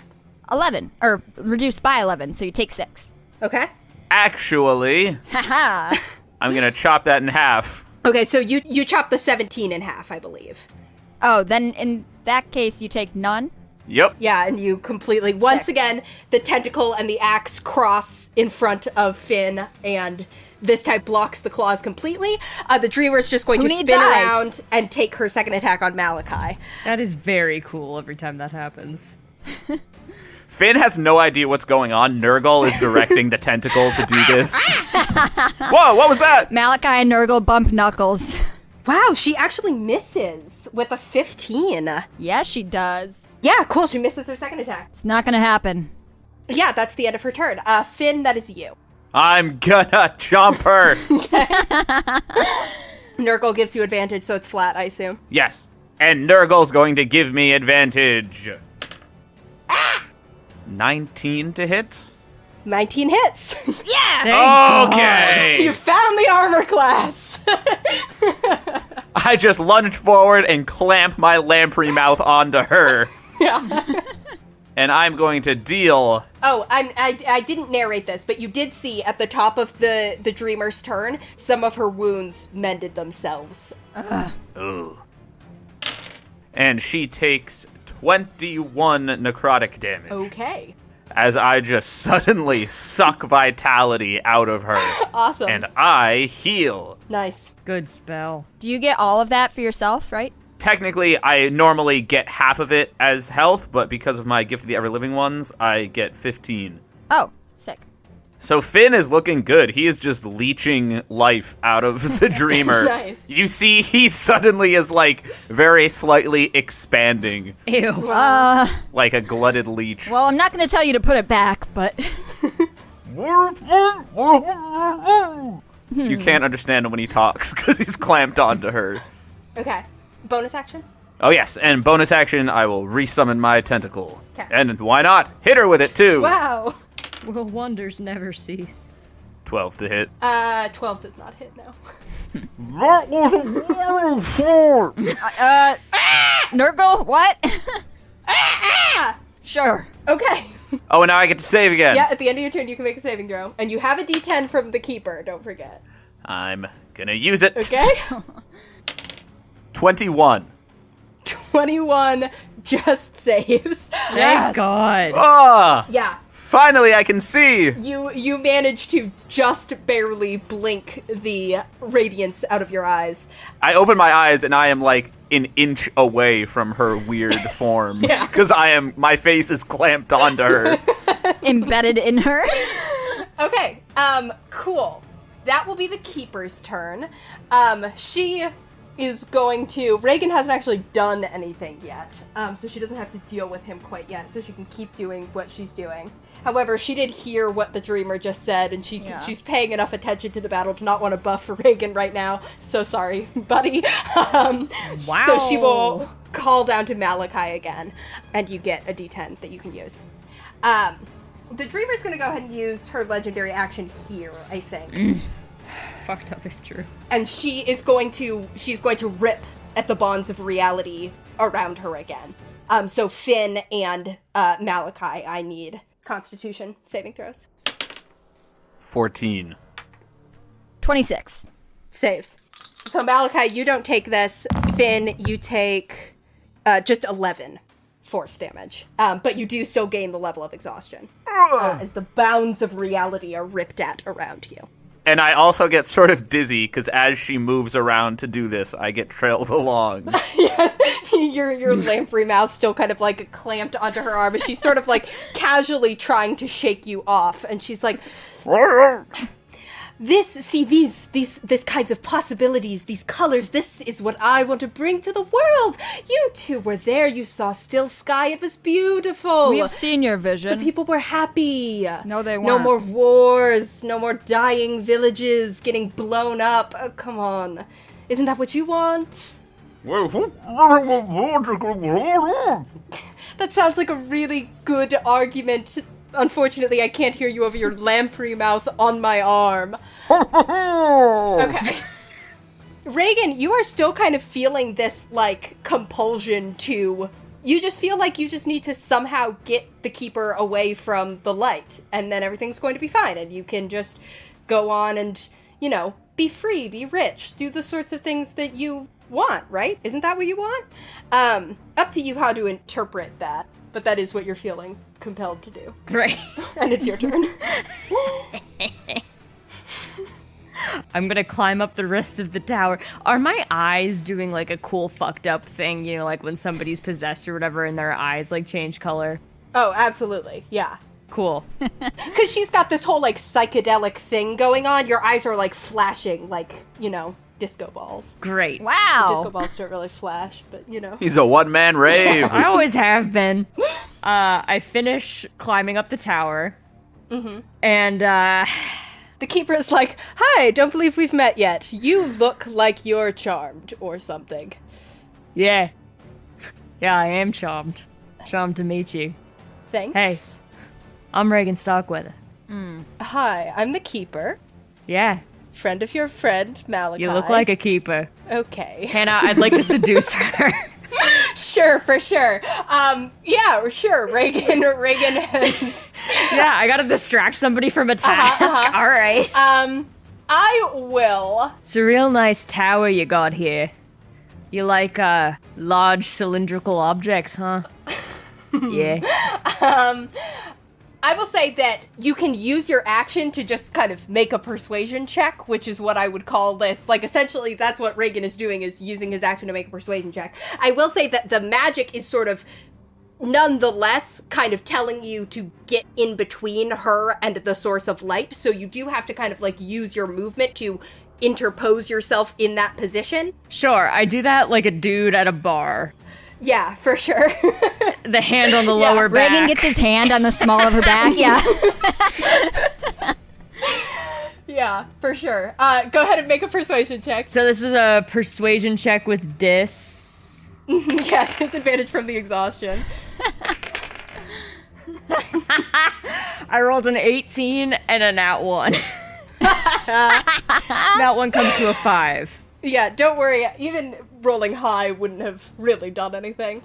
11. Or reduced by 11, so you take 6. Okay. Actually, Haha. I'm gonna chop that in half. Okay, so you chop the 17 in half, I believe. Oh, then in that case, you take none? Yep. Yeah, and you completely... Once again, the tentacle and the axe cross in front of Finn, and this type blocks the claws completely. The Dreamer's just going to spin around and take her second attack on Malachi. That is very cool every time that happens. Finn has no idea what's going on. Nurgle is directing the tentacle to do this. Whoa, what was that? Malachi and Nurgle bump knuckles. Wow, she actually misses with a 15. Yeah, she does. Yeah, cool, she misses her second attack. It's not gonna happen. Yeah, that's the end of her turn. Finn, that is you. I'm gonna jump her. Nurgle gives you advantage, so it's flat, I assume. Yes, and Nurgle's going to give me advantage. 19 to hit? 19 hits. Yeah! Okay! You found the armor class. I just lunge forward and clamp my lamprey mouth onto her. Yeah. And I'm going to deal... Oh, I didn't narrate this, but you did see at the top of the Dreamer's turn, some of her wounds mended themselves. Ooh. And she takes 21 necrotic damage. Okay. As I just suddenly suck vitality out of her. Awesome. And I heal. Nice. Good spell. Do you get all of that for yourself, right? Technically, I normally get half of it as health, but because of my Gift of the Ever-Living Ones, I get 15. Oh, sick. So Finn is looking good. He is just leeching life out of the Dreamer. Nice. You see, he suddenly is, like, very slightly expanding. Ew. Like a glutted leech. Well, I'm not gonna tell you to put it back, but... You can't understand him when he talks because he's clamped onto her. Okay. Bonus action? Oh, yes, and bonus action, I will resummon my tentacle. 'Kay. And why not? Hit her with it, too! Wow. Will wonders never cease? 12 to hit. 12 does not hit, no. That was a wonderful. Nurgle, what? Sure. Okay. Oh, and now I get to save again. Yeah, at the end of your turn, you can make a saving throw. And you have a d10 from the keeper, don't forget. I'm gonna use it. Okay? 21. 21 just saves. Thank God. Ah! Yeah. Finally, I can see! You manage to just barely blink the radiance out of your eyes. I open my eyes and I am like an inch away from her weird form. Yeah. Because my face is clamped onto her. Embedded in her. Okay, cool. That will be the keeper's turn. She is going to... Regin hasn't actually done anything yet, so she doesn't have to deal with him quite yet, so she can keep doing what she's doing. However, she did hear what the dreamer just said, and she's paying enough attention to the battle to not want to buff for Regin right now. So sorry, buddy. Wow. So she will call down to Malachi again, and you get a d10 that you can use. The dreamer's going to go ahead and use her legendary action here, I think. Fucked up if true. And she's going to rip at the bonds of reality around her again. So Finn and Malachi, I need Constitution saving throws. 14. 26. Saves. So Malachi, you don't take this. Finn, you take just 11 force damage. But you do still gain the level of exhaustion. As the bounds of reality are ripped at around you. And I also get sort of dizzy, because as she moves around to do this, I get trailed along. Yeah, your lamprey mouth still kind of like clamped onto her arm, and she's sort of like casually trying to shake you off, and she's like, these kinds of possibilities, these colors, this is what I want to bring to the world. You two were there, you saw still sky, it was beautiful. We have seen your vision. The people were happy. No, they weren't. No more wars, no more dying villages getting blown up. Oh, come on. Isn't that what you want? That sounds like a really good argument. Unfortunately, I can't hear you over your lamprey mouth on my arm. Okay. Regin, you are still kind of feeling this, like, compulsion to... You just feel like you just need to somehow get the keeper away from the light, and then everything's going to be fine, and you can just go on and, you know, be free, be rich, do the sorts of things that you want, right? Isn't that what you want? Up to you how to interpret that, but that is what you're feeling compelled to do. Right. And it's your turn. I'm gonna climb up the rest of the tower. Are my eyes doing like a cool fucked up thing, you know, like when somebody's possessed or whatever and their eyes like change color? Oh, absolutely. Yeah. Cool. Because she's got this whole, like, psychedelic thing going on. Your eyes are, like, flashing, like, you know, disco balls. Great. Wow. Disco balls don't really flash, but, you know. He's a one-man rave. I always have been. I finish climbing up the tower. Mm-hmm. And, The keeper is like, hi, don't believe we've met yet. You look like you're charmed, or something. yeah. Yeah, I am charmed. Charmed to meet you. Thanks. Hey. I'm Regin Starkweather. Hi, I'm the keeper. Yeah. Friend of your friend, Malachi. You look like a keeper. Okay. Hannah, I'd like to seduce her. Sure, for sure. Yeah, sure. Regin has... Yeah, I gotta distract somebody from a task. All right. I will. It's a real nice tower you got here. You like, large cylindrical objects, huh? Yeah. I will say that you can use your action to just kind of make a persuasion check, which is what I would call this. Like, essentially, that's what Regin is doing, is using his action to make a persuasion check. I will say that the magic is sort of, nonetheless, kind of telling you to get in between her and the source of light, so you do have to kind of, like, use your movement to interpose yourself in that position. Sure, I do that like a dude at a bar. Yeah, for sure. The hand on the lower back. Regin gets his hand on the small of her back. Yeah. Yeah, for sure. Go ahead and make a persuasion check. So this is a persuasion check with dis. Yeah, disadvantage from the exhaustion. I rolled an 18 and a nat 1. Nat 1 comes to a 5. Yeah, don't worry. Even rolling high wouldn't have really done anything.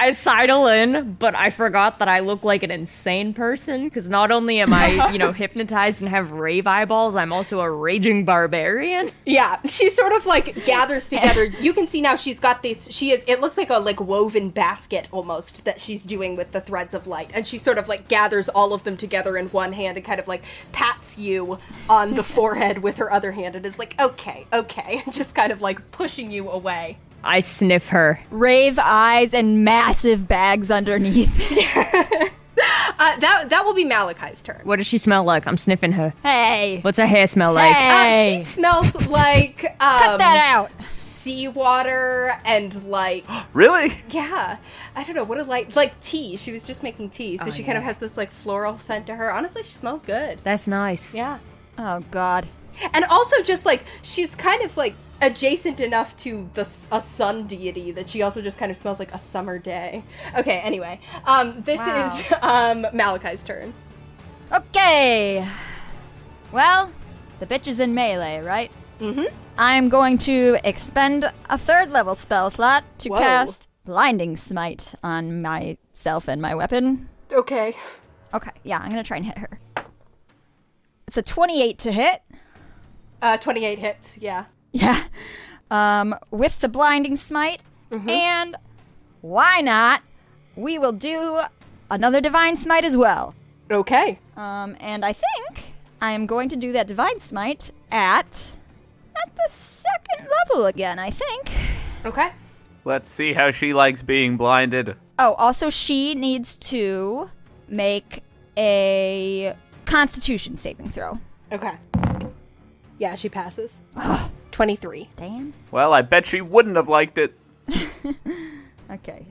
I sidle in, but I forgot that I look like an insane person, because not only am I, hypnotized and have rave eyeballs, I'm also a raging barbarian. Yeah, she sort of, like, gathers together. You can see now she's got these, it looks like a, like, woven basket, almost, that she's doing with the threads of light. And she sort of, like, gathers all of them together in one hand and kind of, like, pats you on the forehead with her other hand and is like, okay, just kind of, like, pushing you away. I sniff her. Rave eyes and massive bags underneath. That will be Malachi's turn. What does she smell like? I'm sniffing her. Hey. What's her hair smell like? Hey. She smells like Cut that out. seawater and like Really? yeah. I don't know what it's like tea. She was just making tea, so she kind of has this like floral scent to her. Honestly, she smells good. That's nice. Yeah. Oh, God. And also just like she's kind of like adjacent enough to a sun deity that she also just kind of smells like a summer day. Okay, anyway. This is Malachi's turn. Okay. Well, the bitch is in melee, right? Mm-hmm. I'm going to expend a 3rd level spell slot to Whoa. cast Blinding Smite on myself and my weapon. Okay. Okay, yeah, I'm going to try and hit her. It's a 28 to hit. 28 hits, yeah. Yeah. With the Blinding Smite. Mm-hmm. And why not? We will do another Divine Smite as well. Okay. And I think I am going to do that Divine Smite at the 2nd level again, I think. Okay. Let's see how she likes being blinded. Oh, also she needs to make a Constitution saving throw. Okay. Yeah, she passes. 23. Damn. Well, I bet she wouldn't have liked it. Okay.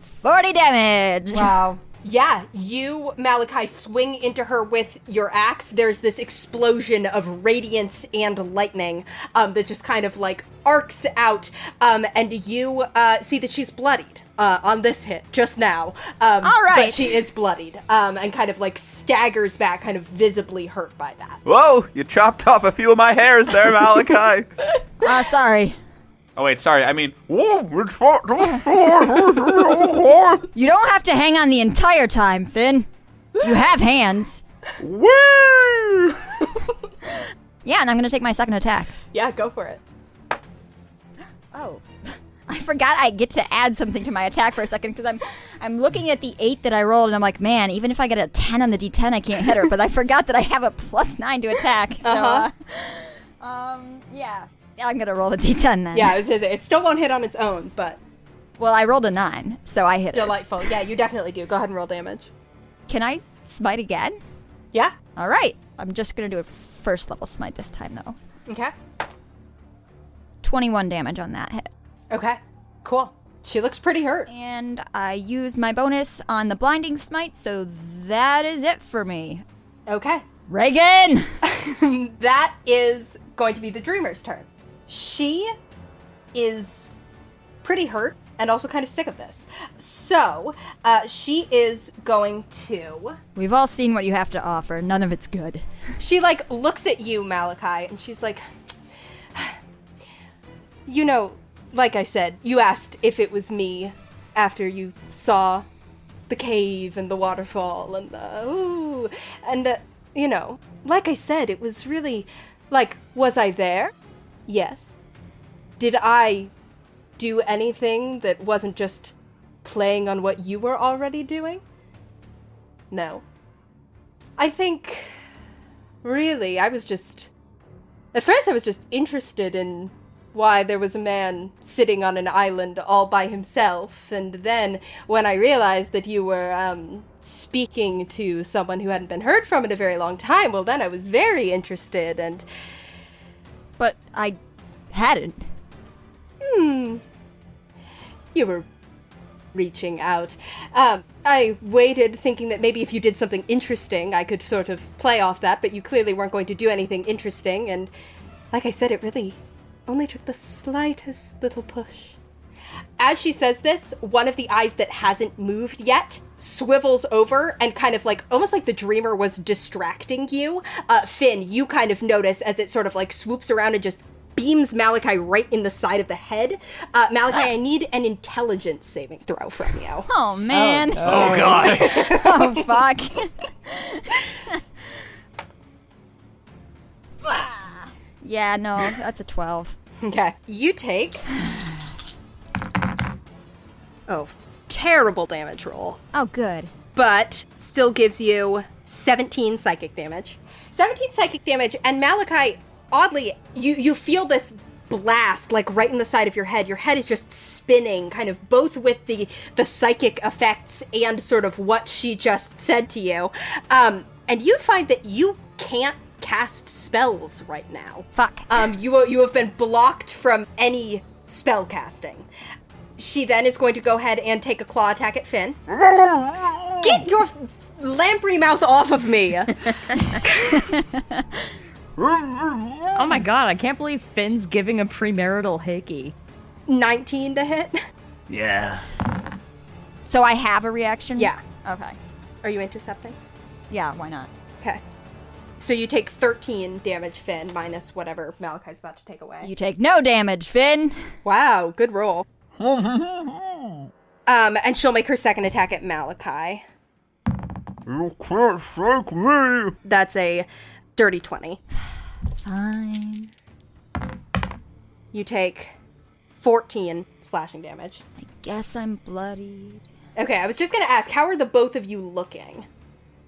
40 damage. Wow. Yeah, you, Malachi, swing into her with your axe. There's this explosion of radiance and lightning that just kind of, like, arcs out, and you see that she's bloodied on this hit, just now. All right. But she is bloodied, and kind of, like, staggers back, kind of visibly hurt by that. Whoa, you chopped off a few of my hairs there, Malachi. Sorry. Oh, wait, sorry, I mean... You don't have to hang on the entire time, Finn. You have hands. Woo! Yeah, and I'm going to take my 2nd attack. Yeah, go for it. Oh. I forgot I get to add something to my attack for a second, because I'm looking at the 8 that I rolled, and I'm like, man, even if I get a 10 on the d10, I can't hit her. But I forgot that I have a +9 to attack. So, yeah. Yeah, I'm going to roll the d10 then. Yeah, it still won't hit on its own, but... Well, I rolled a 9, so I hit it. Delightful. Yeah, you definitely do. Go ahead and roll damage. Can I smite again? Yeah. All right. I'm just going to do a 1st level smite this time, though. Okay. 21 damage on that hit. Okay. Cool. She looks pretty hurt. And I used my bonus on the blinding smite, so that is it for me. Okay. Regin! That is going to be the Dreamer's turn. She is pretty hurt and also kind of sick of this. So, she is going to... We've all seen what you have to offer. None of it's good. She, like, looks at you, Malachi, and she's like... You know, like I said, you asked if it was me after you saw the cave and the waterfall and the... Ooh, and, you know, like I said, it was really... Like, was I there? Yes. Did I do anything that wasn't just playing on what you were already doing? No. I think, really, I was just... At first I was just interested in why there was a man sitting on an island all by himself, and then when I realized that you were, speaking to someone who hadn't been heard from in a very long time, well, then I was very interested, and... But I hadn't. You were reaching out. I waited thinking that maybe if you did something interesting, I could sort of play off that, but you clearly weren't going to do anything interesting, and like I said, it really only took the slightest little push. As she says this, one of the eyes that hasn't moved yet swivels over and kind of like, almost like the dreamer was distracting you. Finn, you kind of notice as it sort of like swoops around and just beams Malachi right in the side of the head. Malachi, I need an intelligence saving throw from you. Oh, man. Oh, God. Oh, fuck. Yeah, no, that's a 12. Okay. You take... Oh, terrible damage roll. Oh, good. But still gives you 17 psychic damage. 17 psychic damage, and Malachi, oddly, you feel this blast, like, right in the side of your head. Your head is just spinning, kind of both with the psychic effects and sort of what she just said to you. And you find that you can't cast spells right now. Fuck. You have been blocked from any spell casting. She then is going to go ahead and take a claw attack at Finn. Get your lamprey mouth off of me! Oh my god, I can't believe Finn's giving a premarital hickey. 19 to hit. Yeah. So I have a reaction? Yeah. Okay. Are you intercepting? Yeah, why not? Okay. So you take 13 damage, Finn, minus whatever Malachi's about to take away. You take no damage, Finn. Wow, good roll. And she'll make her second attack at Malachi. You can't shake me! That's a dirty 20. Fine. You take 14 slashing damage. I guess I'm bloodied. Okay, I was just gonna ask, how are the both of you looking?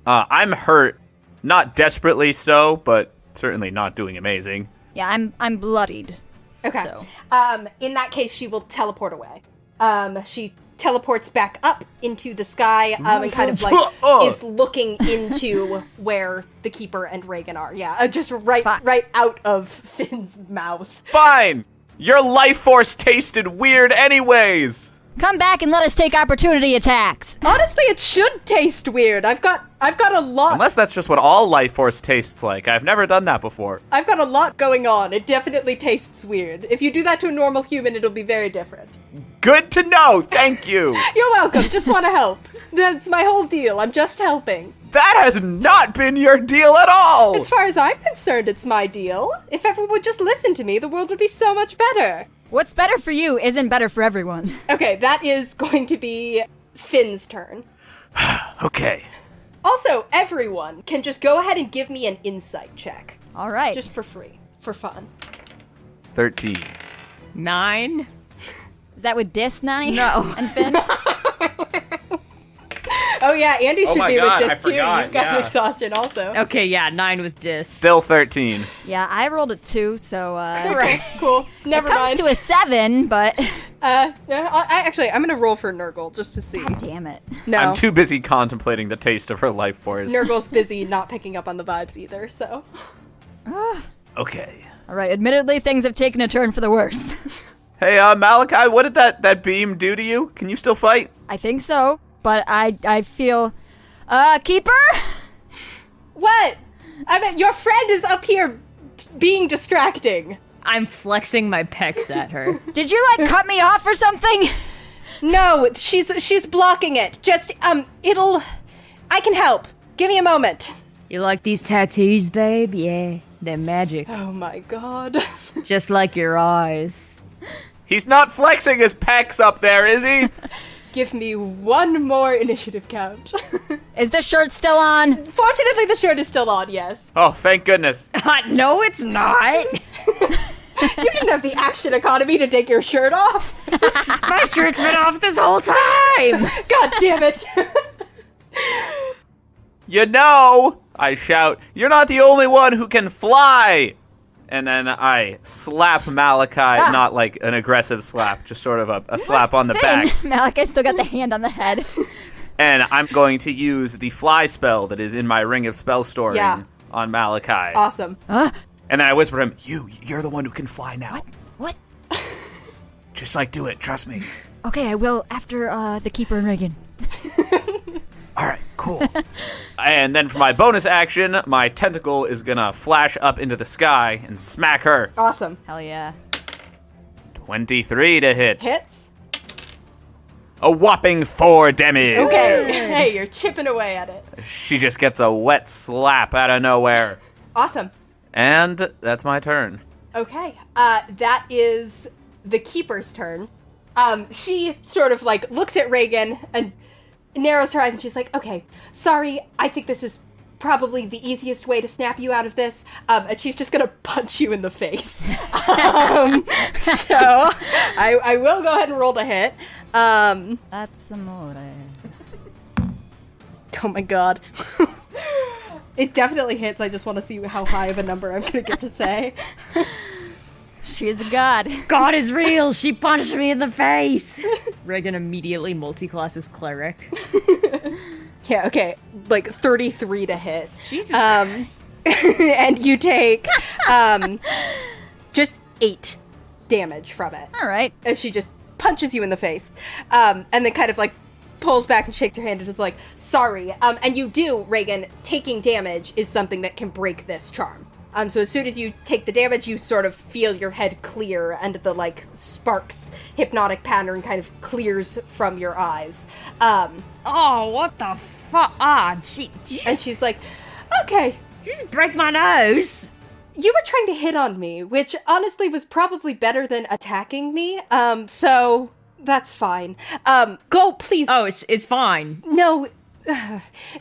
I'm hurt. Not desperately so, but certainly not doing amazing. Yeah, I'm bloodied. Okay. So. In that case, she will teleport away. She teleports back up into the sky, and kind of like is looking into where the Keeper and Regin are. Yeah, just right out of Finn's mouth. Fine! Your life force tasted weird anyways! Come back and let us take opportunity attacks. Honestly, it should taste weird. I've got a lot. Unless that's just what all life force tastes like. I've never done that before. I've got a lot going on. It definitely tastes weird. If you do that to a normal human, it'll be very different. Good to know! Thank you! You're welcome. Just want to help. That's my whole deal. I'm just helping. That has not been your deal at all! As far as I'm concerned, it's my deal. If everyone would just listen to me, the world would be so much better. What's better for you isn't better for everyone. Okay, that is going to be Finn's turn. Okay. Also, everyone can just go ahead and give me an insight check. All right. Just for free. For fun. 13. 9? Is that with Dis, Nani? No. And Finn? Oh yeah, Andy should be God, with I this too. forgot, You've got yeah. an exhaustion also. Okay, yeah, 9 with dis. Still 13. Yeah, I rolled a 2, so Right, cool. Never it comes mind. to a 7, but I'm gonna roll for Nurgle just to see. damn it. No, I'm too busy contemplating the taste of her life force. Nurgle's busy not picking up on the vibes either, so. Okay. All right, admittedly things have taken a turn for the worse. Hey, Malachi, what did that beam do to you? Can you still fight? I think so, but I feel Keeper? What? I mean, your friend is up here being distracting. I'm flexing my pecs at her. Did you cut me off or something? No, she's blocking it. Just I can help. Give me a moment. You like these tattoos, babe? Yeah, they're magic. Oh my god. Just like your eyes. He's not flexing his pecs up there, is he? Give me one more initiative count. Is the shirt still on? Fortunately, the shirt is still on, yes. Oh, thank goodness. No, it's not. You didn't have the action economy to take your shirt off. My shirt's been off this whole time. God damn it. You know, I shout, you're not the only one who can fly. And then I slap Malachi, not like an aggressive slap, just sort of a slap on the back. Malachi still got the hand on the head. And I'm going to use the fly spell that is in my Ring of Spell Storing on Malachi. Awesome. And then I whisper to him, you're the one who can fly now. What? What? Just, like, do it. Trust me. Okay, I will after the Keeper and Regin. All right, cool. And then for my bonus action, my tentacle is gonna flash up into the sky and smack her. Awesome. Hell yeah. 23 to hit. Hits. A whopping 4 damage. Okay. Hey, you're chipping away at it. She just gets a wet slap out of nowhere. Awesome. And that's my turn. Okay. That is the Keeper's turn. She sort of, like, looks at Regin and narrows her eyes, and she's like, okay, sorry, I think this is probably the easiest way to snap you out of this, and she's just gonna punch you in the face. So, I will go ahead and roll to hit. That's amore. Oh my god. It definitely hits, I just want to see how high of a number I'm gonna get to say. She is a god. God is real. She punched me in the face. Regin immediately multi-classes cleric. Yeah, okay, like 33 to hit. Jesus. And you take just 8 damage from it. All right. As she just punches you in the face. And then kind of like pulls back and shakes her hand and is like, sorry. And you do, Regin, taking damage is something that can break this charm. So as soon as you take the damage, you sort of feel your head clear and the, like, sparks hypnotic pattern kind of clears from your eyes. Oh, what the fuck? Ah, And she's like, okay. You just break my nose. You were trying to hit on me, which honestly was probably better than attacking me. So that's fine. Go, please. Oh, it's fine. No,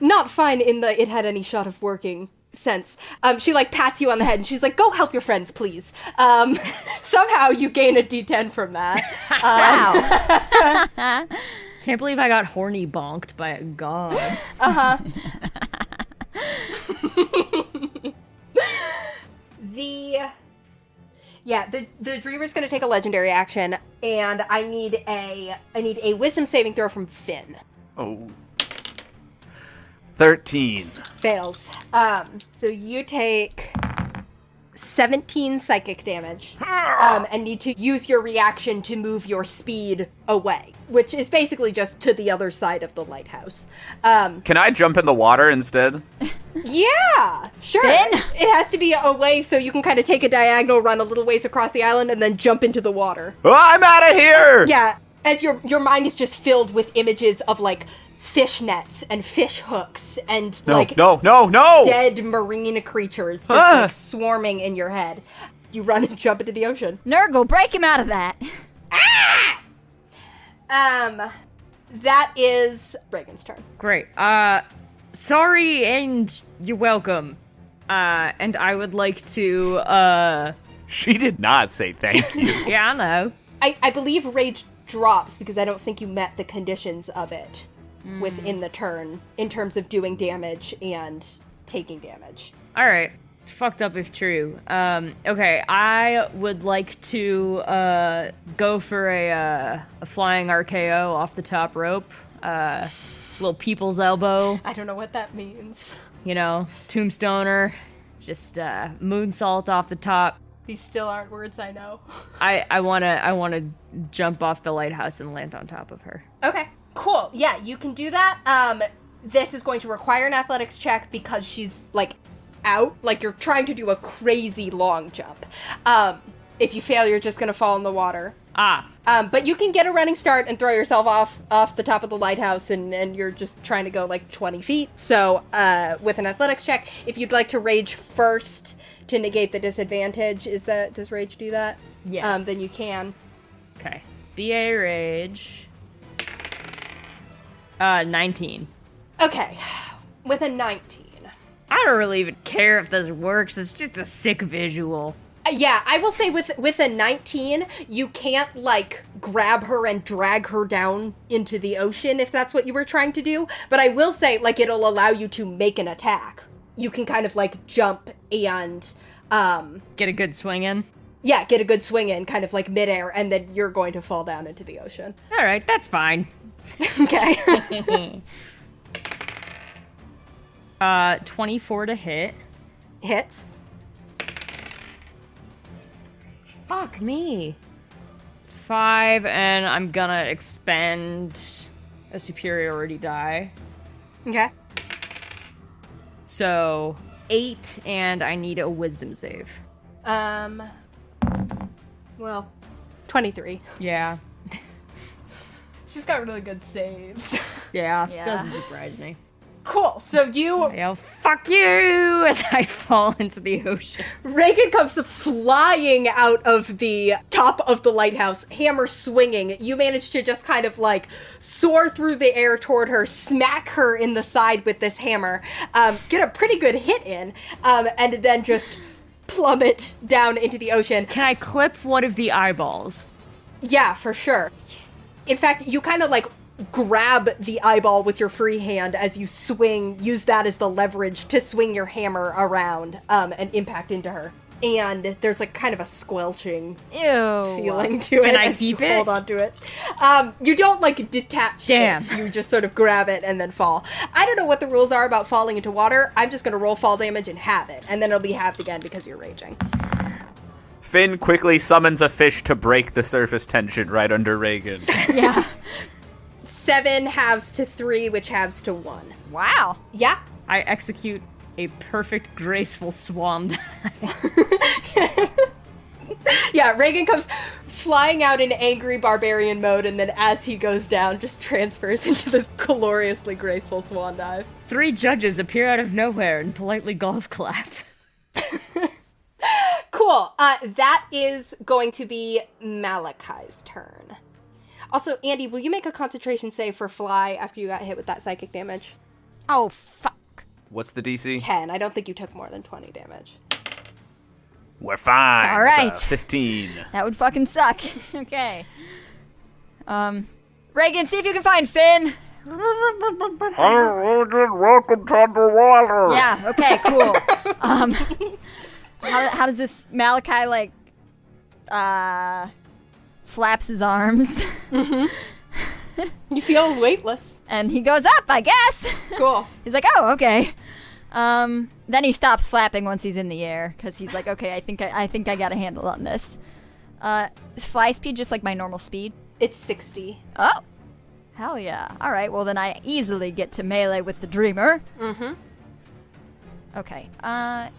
not fine in the it had any shot of working sense. She, like, pats you on the head and she's like, go help your friends, please. Somehow you gain a D10 from that. Wow. Can't believe I got horny bonked by a god. Uh-huh. The Dreamer's gonna take a legendary action, and I need a wisdom saving throw from Finn. Oh. 13. Fails. So you take 17 psychic damage, and need to use your reaction to move your speed away, which is basically just to the other side of the lighthouse. Can I jump in the water instead? Yeah, sure. Finn? It has to be away so you can kind of take a diagonal, run a little ways across the island, and then jump into the water. Oh, I'm out of here! Yeah, as your mind is just filled with images of, like, fish nets and fish hooks and No, like no! dead marine creatures just like swarming in your head. You run and jump into the ocean. Nurgle, break him out of that. That is Regin's turn. Great. Sorry and you're welcome. And I would like to, She did not say thank you. yeah, I know. I believe rage drops because I don't think you met the conditions of it within the turn in terms of doing damage and taking damage. Alright. Fucked up if true. Okay, I would like to go for a flying RKO off the top rope. Little people's elbow. I don't know what that means. You know, tombstoner. Just moonsault off the top. These still aren't words I know. I wanna jump off the lighthouse and land on top of her. Okay, cool. Yeah, you can do that. This is going to require an athletics check because she's, like, out. Like, you're trying to do a crazy long jump. If you fail, you're just going to fall in the water. But you can get a running start and throw yourself off the top of the lighthouse, and you're just trying to go, like, 20 feet. So, with an athletics check, if you'd like to rage first to negate the disadvantage, does rage do that? Yes. Then you can. Okay. BA rage. 19. Okay. With a 19. I don't really even care if this works. It's just a sick visual. Yeah, I will say with a 19, you can't, like, grab her and drag her down into the ocean if that's what you were trying to do. But I will say, like, it'll allow you to make an attack. You can kind of, like, jump and, Get a good swing in? Yeah, get a good swing in, kind of, like, midair, and then you're going to fall down into the ocean. Alright, that's fine. Okay. 24 to hit. Hits. Fuck me. 5, and I'm gonna expend a superiority die. Okay. So 8, and I need a wisdom save. Well, 23. Yeah. She's got really good saves. Yeah, Yeah. doesn't surprise me. Cool. So you, Yell, fuck you, as I fall into the ocean. Regin comes flying out of the top of the lighthouse, hammer swinging. You manage to just kind of like soar through the air toward her, smack her in the side with this hammer, get a pretty good hit in, and then just plummet down into the ocean. Can I clip one of the eyeballs? Yeah, for sure. In fact, you kind of like grab the eyeball with your free hand as you swing, use that as the leverage to swing your hammer around and impact into her. And there's like kind of a squelching feeling to it. Can I as you keep it? hold on to it. You don't like detach Damn. it. You just sort of grab it and then fall. I don't know what the rules are about falling into water. I'm just going to roll fall damage and halve it. And then it'll be halved again because you're raging. Finn quickly summons a fish to break the surface tension right under Regin. Yeah. 7 halves to 3, which halves to 1. Wow. Yeah. I execute a perfect, graceful swan dive. Yeah, Regin comes flying out in angry barbarian mode, and then as he goes down, just transfers into this gloriously graceful swan dive. 3 judges appear out of nowhere and politely golf clap. Cool. That is going to be Malachi's turn. Also, Andy, will you make a concentration save for Fly after you got hit with that psychic damage? Oh, fuck. What's the DC? 10. I don't think you took more than 20 damage. We're fine. All right. 15. That would fucking suck. Okay. Regin, see if you can find Finn. Welcome to the water. Yeah, okay, cool. How does this Malachi, like, flaps his arms? You feel weightless. And he goes up, I guess. Cool. He's like, oh, okay. Then he stops flapping once he's in the air, because he's like, okay, I think I got a handle on this. Is fly speed just like my normal speed? It's 60. Oh! Hell yeah. Alright, well then I easily get to melee with the Dreamer. Mm-hmm. Okay, I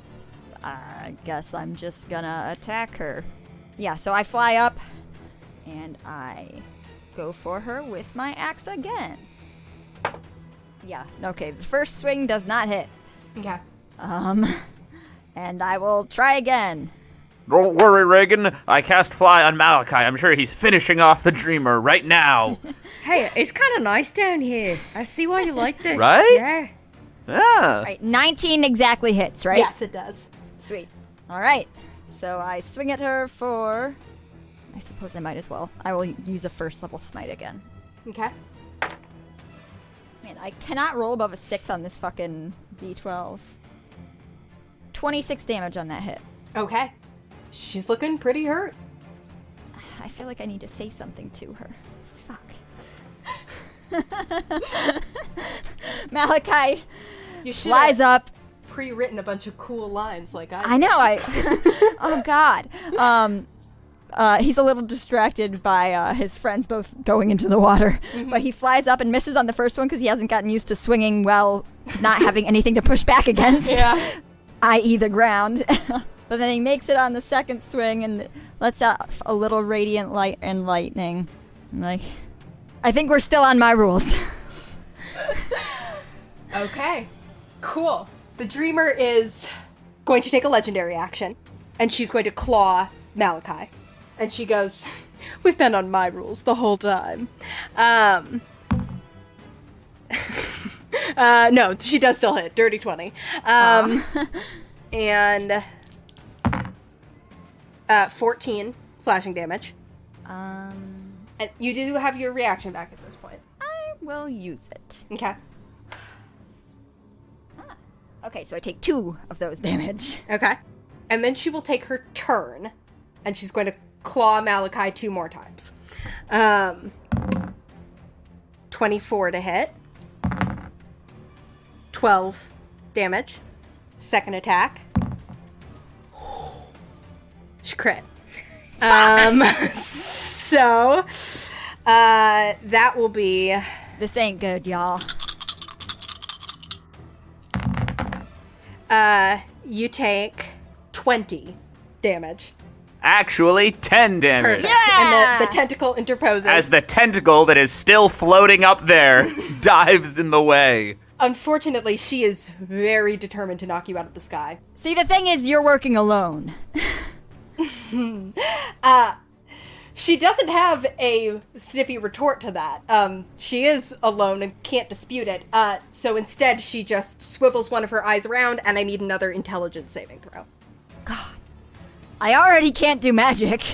guess I'm just gonna attack her. Yeah, so I fly up, and I go for her with my axe again. Yeah, okay, the first swing does not hit. Okay. And I will try again. Don't worry, Regin. I cast Fly on Malachi. I'm sure he's finishing off the Dreamer right now. Hey, it's kind of nice down here. I see why you like this. Right? Yeah. Yeah. Right, 19 exactly hits, right? Yes, it does. Sweet. Alright, so I swing at her for... I suppose I might as well. I will use a first level smite again. Okay. Man, I cannot roll above a 6 on this fucking d12. 26 damage on that hit. Okay. She's looking pretty hurt. I feel like I need to say something to her. Fuck. Malachi You should flies have up. pre-written a bunch of cool lines like I know, oh god. He's a little distracted by his friends both going into the water. Mm-hmm. But he flies up and misses on the first one because he hasn't gotten used to swinging well, not having anything to push back against. Yeah. I.e. the ground. But then he makes it on the second swing and lets out a little radiant light and lightning. I'm like, I think we're still on my rules. Okay. Cool. The Dreamer is going to take a legendary action, and she's going to claw Malachi. And she goes, we've been on my rules the whole time. No, she does still hit. Dirty 20. And 14 slashing damage. And you do have your reaction back at this point. I will use it. Okay. Okay, so I take 2 of those damage. Okay. And then she will take her turn, and she's going to claw Malachi 2 more times. 24 to hit. 12 damage. Second attack. She crit. So, that will be... This ain't good, y'all. You take 20 damage. Actually, 10 damage. Yeah! And the tentacle interposes. As the tentacle that is still floating up there dives in the way. Unfortunately, she is very determined to knock you out of the sky. See, the thing is, you're working alone. She doesn't have a snippy retort to that. She is alone and can't dispute it. So instead, she just swivels one of her eyes around, and I need another intelligence saving throw. God. I already can't do magic.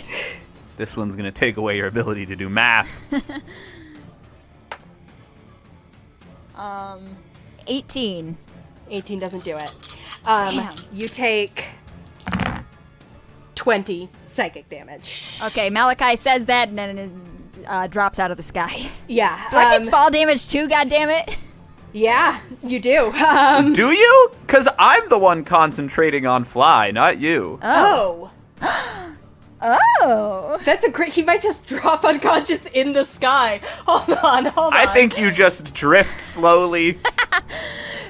This one's going to take away your ability to do math. 18. 18 doesn't do it. Damn. You take 20 psychic damage. Okay, Malachi says that and then it drops out of the sky. Yeah. Do I take fall damage too, goddammit? Yeah, you do. Do you? Because I'm the one concentrating on fly, not you. Oh. Oh. That's a great... He might just drop unconscious in the sky. Hold on. I think you just drift slowly.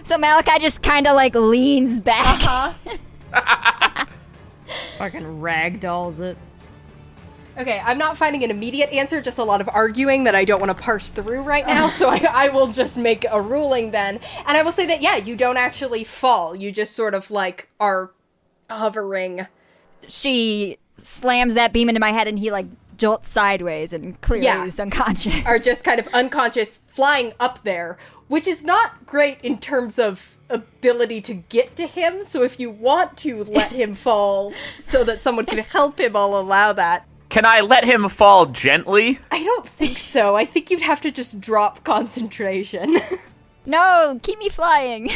So Malachi just kind of like leans back. Fucking ragdolls it. Okay, I'm not finding an immediate answer, just a lot of arguing that I don't want to parse through right now, so I will just make a ruling then. And I will say that, yeah, you don't actually fall. You just sort of, like, are hovering. She slams that beam into my head and he like jolts sideways and clearly is unconscious. Are just kind of unconscious, flying up there, which is not great in terms of ability to get to him, so if you want to let him fall so that someone can help him, I'll allow that. Can I let him fall gently? I don't think so. I think you'd have to just drop concentration. No, keep me flying.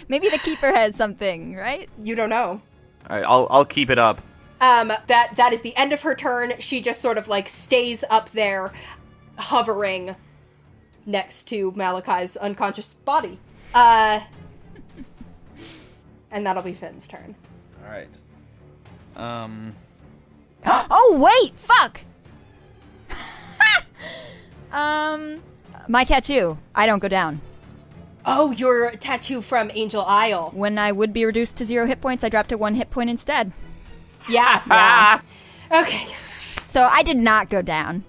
Maybe the keeper has something, right? You don't know. All right, I'll keep it up. That is the end of her turn. She just sort of like stays up there, hovering next to Malachi's unconscious body. And that'll be Finn's turn. All right. Oh, wait! Fuck! My tattoo. I don't go down. Oh, your tattoo from Angel Isle. When I would be reduced to 0 hit points, I dropped to 1 hit point instead. Yeah. Okay. So I did not go down.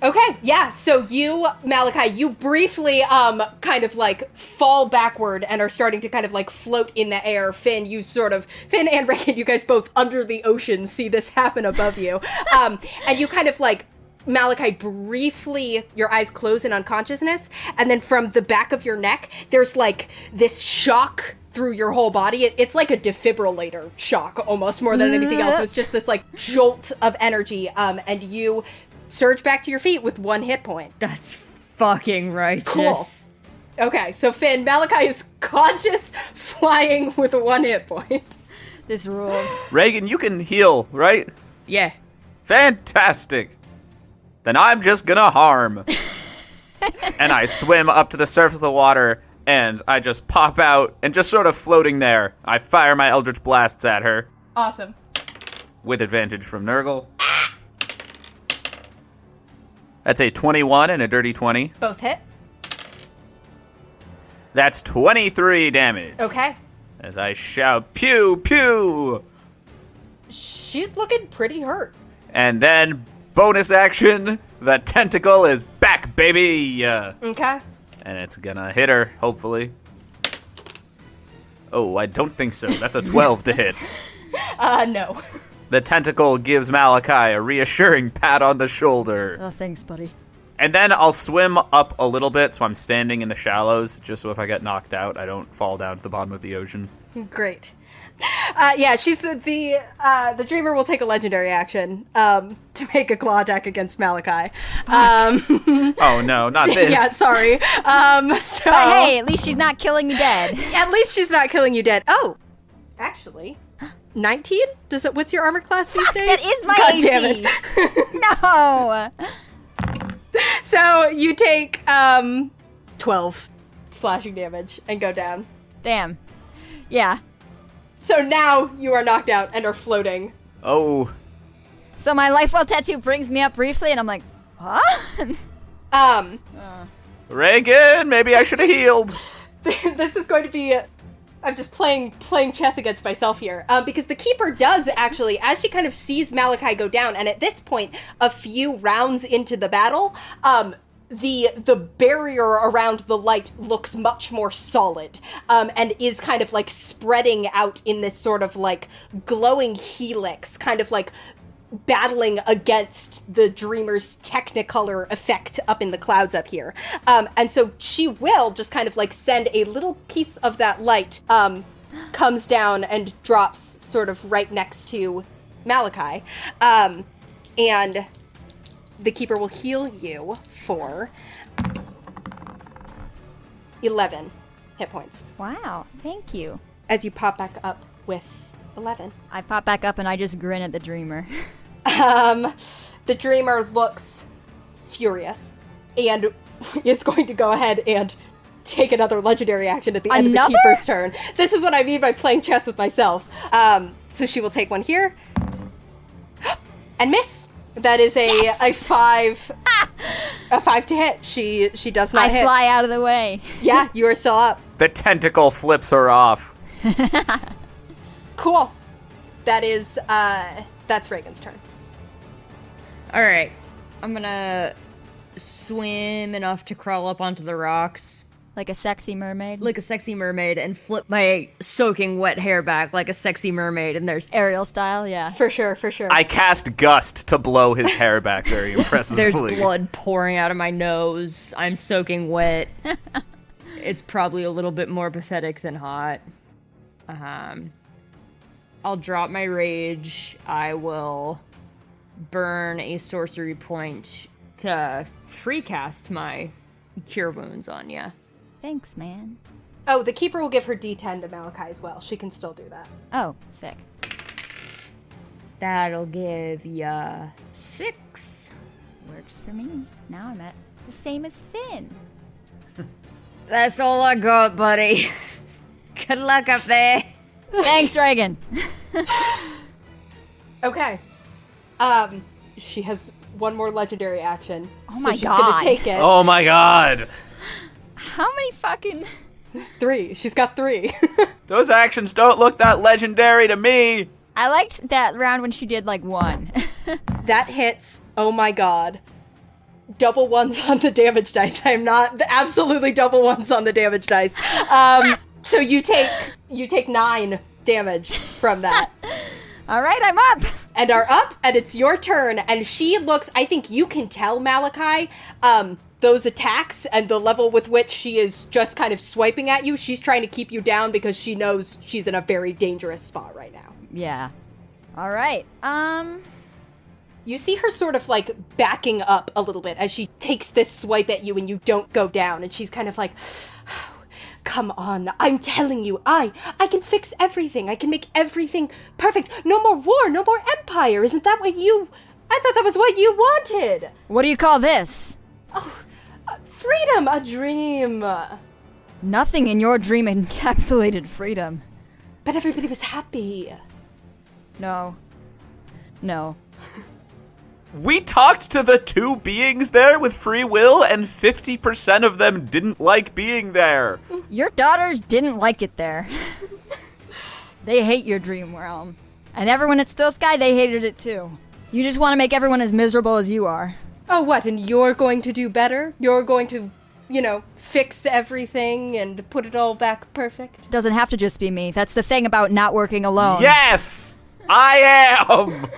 Okay, yeah, so you, Malachi, you briefly, kind of, like, fall backward and are starting to kind of, like, float in the air. Finn and Regin, you guys both under the ocean see this happen above you. And you kind of, like, Malachi, briefly, your eyes close in unconsciousness, and then from the back of your neck, there's, like, this shock through your whole body. It's like a defibrillator shock, almost, more than anything else. So it's just this, like, jolt of energy, and you surge back to your feet with 1 hit point. That's fucking righteous. Cool. Okay, so Finn, Malachi is conscious, flying with 1 hit point. This rules. Regin, you can heal, right? Yeah. Fantastic. Then I'm just gonna harm. And I swim up to the surface of the water, and I just pop out, and just sort of floating there, I fire my Eldritch Blasts at her. Awesome. With advantage from Nurgle. That's a 21 and a dirty 20. Both hit. That's 23 damage. Okay. As I shout, pew, pew! She's looking pretty hurt. And then, bonus action, the tentacle is back, baby! Okay. And it's gonna hit her, hopefully. Oh, I don't think so. That's a 12 to hit. No. The tentacle gives Malachi a reassuring pat on the shoulder. Oh, thanks, buddy. And then I'll swim up a little bit, so I'm standing in the shallows, just so if I get knocked out, I don't fall down to the bottom of the ocean. Great. Yeah, she's the dreamer will take a legendary action to make a claw attack against Malachi. Oh no, not this. Yeah, sorry. So But hey, at least she's not killing me dead. at least she's not killing you dead. Oh, actually, 19? What's your armor class these days? That is my God AC. damn it. No. So you take 12 slashing damage and go down. Damn. Yeah. So now you are knocked out and are floating. Oh. So my life well tattoo brings me up briefly, and I'm like, huh? Regin, maybe I should have healed. This is going to be... I'm just playing chess against myself here. Because the Keeper does actually, as she kind of sees Malachi go down, and at this point, a few rounds into the battle, the barrier around the light looks much more solid, and is kind of like spreading out in this sort of like glowing helix, kind of like battling against the Dreamer's Technicolor effect up in the clouds up here. And so she will just kind of like send a little piece of that light, comes down and drops sort of right next to Malachi. And the Keeper will heal you for 11 hit points. Wow, thank you. As you pop back up with 11. I pop back up and I just grin at the Dreamer. The Dreamer looks furious and is going to go ahead and take another legendary action at the end of the Keeper's turn. This is what I mean by playing chess with myself. So she will take one here and miss. That is a 5 to hit. She does not hit. I fly out of the way. Yeah, you are still up. The tentacle flips her off. Cool. That is that's Regin's turn. All right. I'm gonna swim enough to crawl up onto the rocks. Like a sexy mermaid? Like a sexy mermaid, and flip my soaking wet hair back like a sexy mermaid, and there's... Ariel style, yeah. For sure. I cast Gust to blow his hair back very impressively. There's blood pouring out of my nose. I'm soaking wet. It's probably a little bit more pathetic than hot. I'll drop my rage. I will burn a sorcery point to free cast my Cure Wounds on ya. Thanks, man. Oh, the Keeper will give her D10 to Malachi as well. She can still do that. Oh, sick. That'll give ya 6. Works for me. Now I'm at the same as Finn. That's all I got, buddy. Good luck up there. Thanks, Regin. Okay. She has one more legendary action. Oh my she's God. gonna take it. Oh my god. How many fucking... 3. She's got 3. Those actions don't look that legendary to me. I liked that round when she did, like, 1. That hits. Oh my god. Double ones on the damage dice. I am not... Absolutely double ones on the damage dice. So you take 9 damage from that. All right, I'm up. And are up, and it's your turn. And she looks... I think you can tell, Malachi, those attacks and the level with which she is just kind of swiping at you. She's trying to keep you down because she knows she's in a very dangerous spot right now. Yeah. All right. You see her sort of, like, backing up a little bit as she takes this swipe at you and you don't go down. And she's kind of like, come on, I'm telling you, I can fix everything. I can make everything perfect. No more war, no more empire. Isn't that what you... I thought that was what you wanted. What do you call this? Oh, freedom, a dream. Nothing in your dream encapsulated freedom. But everybody was happy. No. We talked to the 2 beings there with free will, and 50% of them didn't like being there. Your daughters didn't like it there. They hate your dream realm. And everyone at Still Sky, they hated it too. You just want to make everyone as miserable as you are. Oh, what, and you're going to do better? You're going to, fix everything and put it all back perfect? Doesn't have to just be me. That's the thing about not working alone. Yes! I am!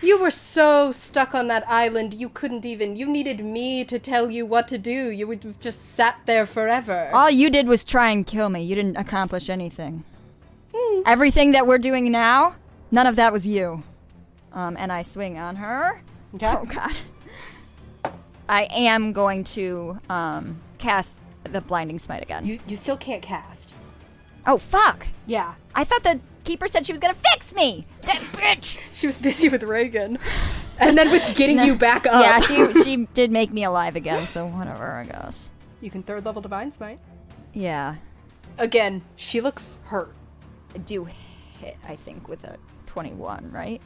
You were so stuck on that island, you needed me to tell you what to do. You would have just sat there forever. All you did was try and kill me. You didn't accomplish anything. Everything that we're doing now, none of that was you. And I swing on her. Okay. Oh, God. I am going to cast the Blinding Smite again. You still can't cast. Oh, fuck. Yeah. I thought the Keeper said she was going to fix me. That bitch. She was busy with Regin. And then with getting you back up. Yeah, she did make me alive again, so whatever, I guess. You can 3rd level Divine Smite. Yeah. Again, she looks hurt. I do hit, I think, with a 21, right?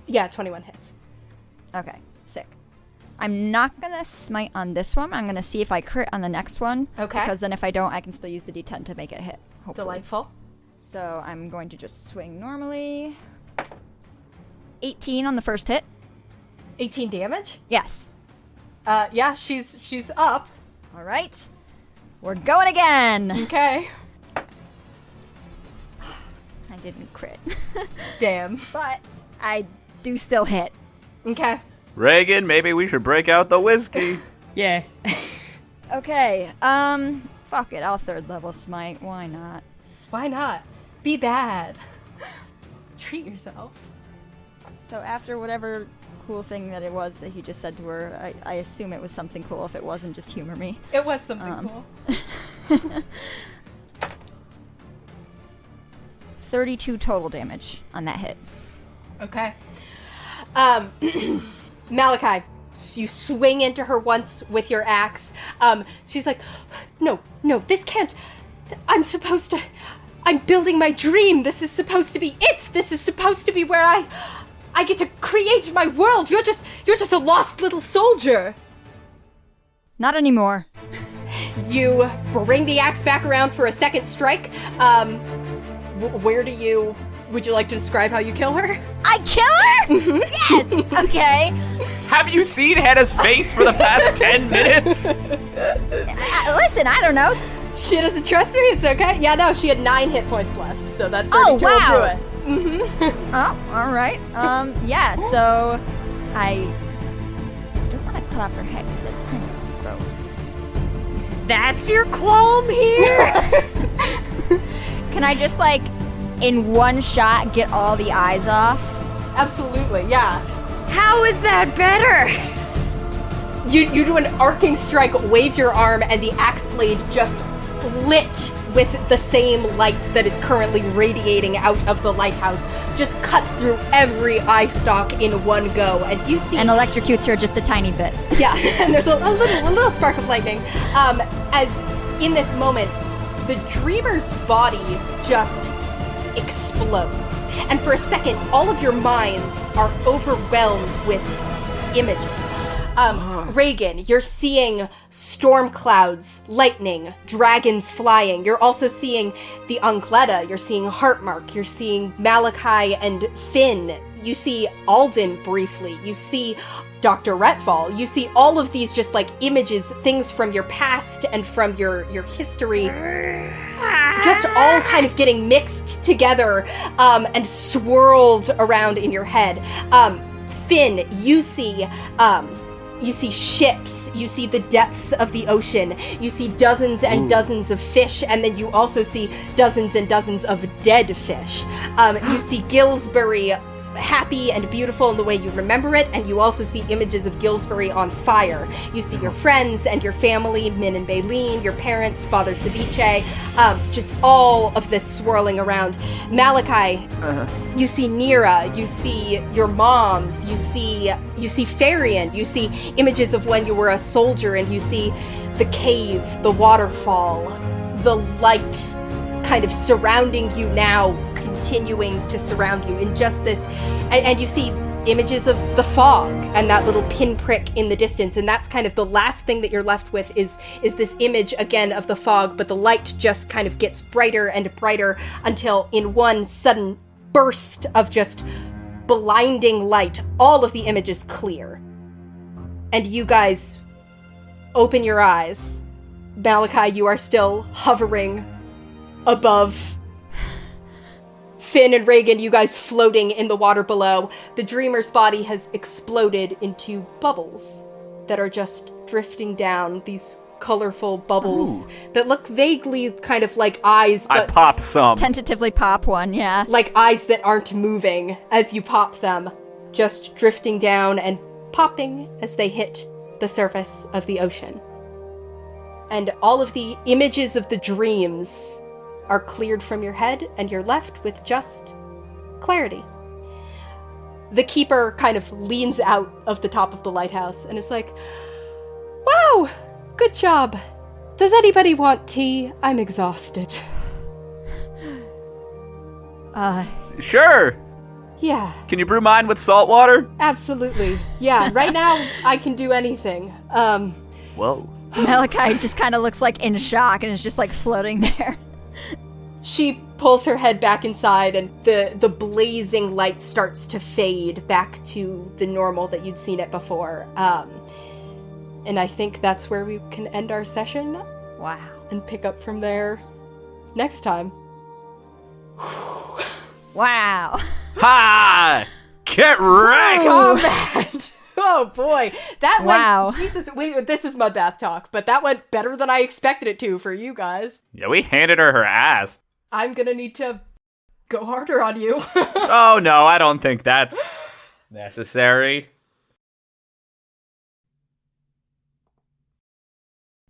Yeah, 21 hits. Okay, sick. I'm not going to smite on this one. I'm going to see if I crit on the next one. Okay. Because then if I don't, I can still use the D10 to make it hit, hopefully. Delightful. So I'm going to just swing normally. 18 on the first hit. 18 damage? Yes. Yeah, she's up. All right. We're going again. Okay. I didn't crit. Damn. But I do still hit. Okay. Regin, maybe we should break out the whiskey. Yeah. Okay. Fuck it. I'll third level smite. Why not? Why not? Be bad. Treat yourself. So after whatever cool thing that it was that he just said to her, I assume it was something cool. If it wasn't, just humor me. It was something cool. 32 total damage on that hit. Okay. Malachi, you swing into her once with your axe. She's like, no, this can't. I'm building my dream. This is supposed to be it. This is supposed to be where I get to create my world. You're just a lost little soldier. Not anymore. You bring the axe back around for a second strike. Would you like to describe how you kill her? I kill her? Mm-hmm. Yes. Okay. Have you seen Hannah's face for the past 10 minutes? Listen, I don't know. She doesn't trust me. It's okay. Yeah, no, she had 9 hit points left, so that 32 Oh, wow. will do it. Mm-hmm. Oh, all right. Yeah. So I don't want to cut off her head because that's kind of gross. That's your qualm here? Can I just in one shot get all the eyes off? Absolutely, yeah. How is that better? You do an arcing strike, wave your arm, and the axe blade just lit with the same light that is currently radiating out of the lighthouse. Just cuts through every eye stalk in one go, and you see... And electrocutes her just a tiny bit. Yeah, and there's a little spark of lightning. As in this moment, the dreamer's body just explodes. And for a second, all of your minds are overwhelmed with images. Regin, you're seeing storm clouds, lightning, dragons flying. You're also seeing the Angleta. You're seeing Heartmark. You're seeing Malachi and Finn. You see Alden briefly. You see Dr. Retfall. You see all of these just images, things from your past and from your history, just all kind of getting mixed together and swirled around in your head. Finn, you see ships, you see the depths of the ocean, you see dozens and dozens of fish, and then you also see dozens and dozens of dead fish. You see Gillsbury happy and beautiful in the way you remember it, and you also see images of Gillsbury on fire. You see your friends and your family, Min and Baleen, your parents, Father Ceviche, just all of this swirling around. Malachi, you see Nira, you see your moms, you see Farian, you see images of when you were a soldier, and you see the cave, the waterfall, the light kind of surrounding you now, continuing to surround you in just this, and you see images of the fog and that little pinprick in the distance, and that's kind of the last thing that you're left with is this image again of the fog, but the light just kind of gets brighter and brighter until in one sudden burst of just blinding light, all of the images clear. And you guys open your eyes. Malachi, you are still hovering above Finn and Regin, you guys floating in the water below. The dreamer's body has exploded into bubbles that are just drifting down, these colorful bubbles that look vaguely kind of like eyes, but I pop some. Tentatively pop one, yeah. like eyes that aren't moving as you pop them, just drifting down and popping as they hit the surface of the ocean. And all of the images of the dreams are cleared from your head, and you're left with just clarity. The keeper kind of leans out of the top of the lighthouse and is like, "Wow, good job. Does anybody want tea? I'm exhausted." Sure. Yeah, Can you brew mine with salt water? absolutely. Yeah, right now I can do anything. Whoa. Malachi just kind of looks like in shock and is just like floating there. She pulls her head back inside, and the blazing light starts to fade back to the normal that you'd seen it before. And I think that's where we can end our session Wow. and pick up from there next time. Wow. Ha! Get wrecked! Combat! Oh boy, that Wow. went. Jesus, this is Mudbath talk, but that went better than I expected it to for you guys. Yeah, we handed her ass. I'm gonna need to go harder on you. Oh no, I don't think that's necessary.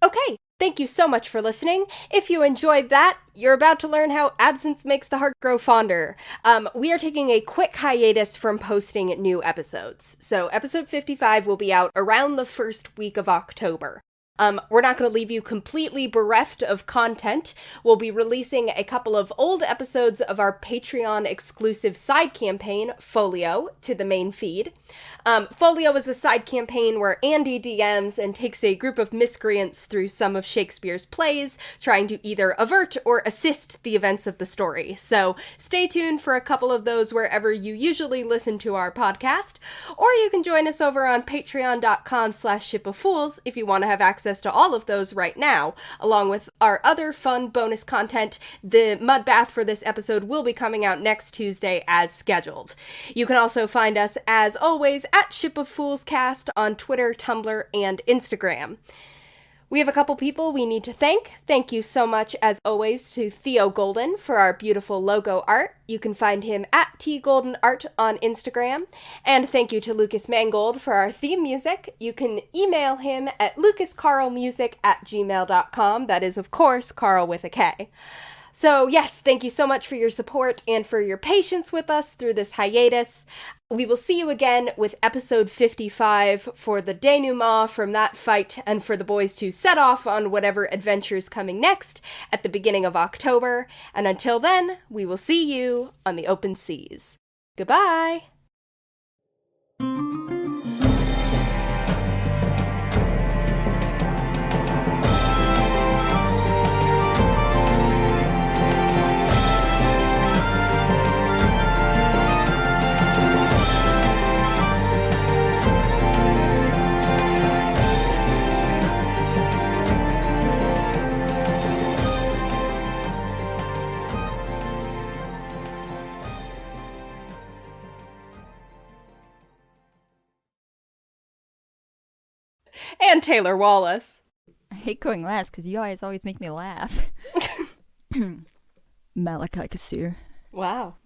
Okay, thank you so much for listening. If you enjoyed that, you're about to learn how absence makes the heart grow fonder. We are taking a quick hiatus from posting new episodes. So episode 55 will be out around the first week of October. We're not going to leave you completely bereft of content. We'll be releasing a couple of old episodes of our Patreon exclusive side campaign, Folio, to the main feed. Folio is a side campaign where Andy DMs and takes a group of miscreants through some of Shakespeare's plays, trying to either avert or assist the events of the story. So stay tuned for a couple of those wherever you usually listen to our podcast, or you can join us over on patreon.com/shipofools if you want to have access to all of those right now, along with our other fun bonus content. The mud bath for this episode will be coming out next Tuesday as scheduled. You can also find us, as always, at Ship of Fools Cast on Twitter, Tumblr, and Instagram. We have a couple people we need to thank. Thank you so much, as always, to Theo Golden for our beautiful logo art. You can find him at tgoldenart on Instagram. And thank you to Lucas Mangold for our theme music. You can email him at lucascarlmusic@gmail.com. That is, of course, Carl with a K. So yes, thank you so much for your support and for your patience with us through this hiatus. We will see you again with episode 55 for the denouement from that fight and for the boys to set off on whatever adventures coming next at the beginning of October. And until then, we will see you on the open seas. Goodbye! And Taylor Wallace. I hate going last because you guys always make me laugh. Malachi Kassir. Wow.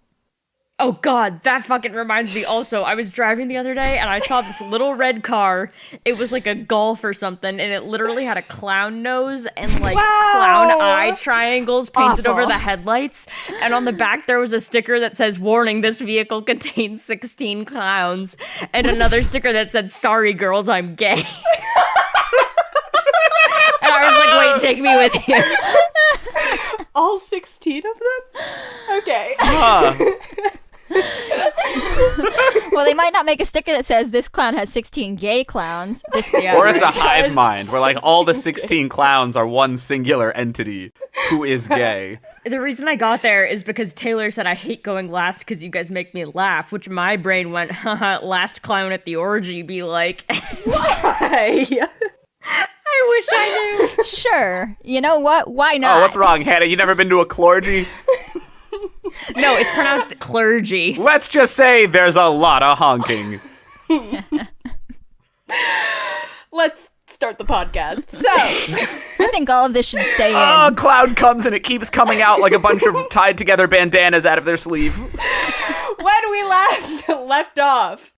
Oh god, that fucking reminds me also. I was driving the other day and I saw this little red car. It was like a Golf or something, and it literally had a clown nose and like clown eye triangles painted over the headlights. And on the back there was a sticker that says, "Warning, this vehicle contains 16 clowns." And another sticker that said, "Sorry girls, I'm gay." And I was like, wait, take me with you. All 16 of them? Okay. Well, they might not make a sticker that says this clown has 16 gay clowns. Or it's a hive mind where like all the 16 clowns are one singular entity who is gay. The reason I got there is because Taylor said I hate going last because you guys make me laugh, which my brain went, haha, last clown at the orgy be like. Why? I wish I knew. Sure. You know what? Why not? Oh, what's wrong, Hannah? You never been to a clergy? No, it's pronounced clergy. Let's just say there's a lot of honking. Let's start the podcast. So, I think all of this should stay in. Oh, cloud comes and it keeps coming out like a bunch of tied together bandanas out of their sleeve. when we last left off,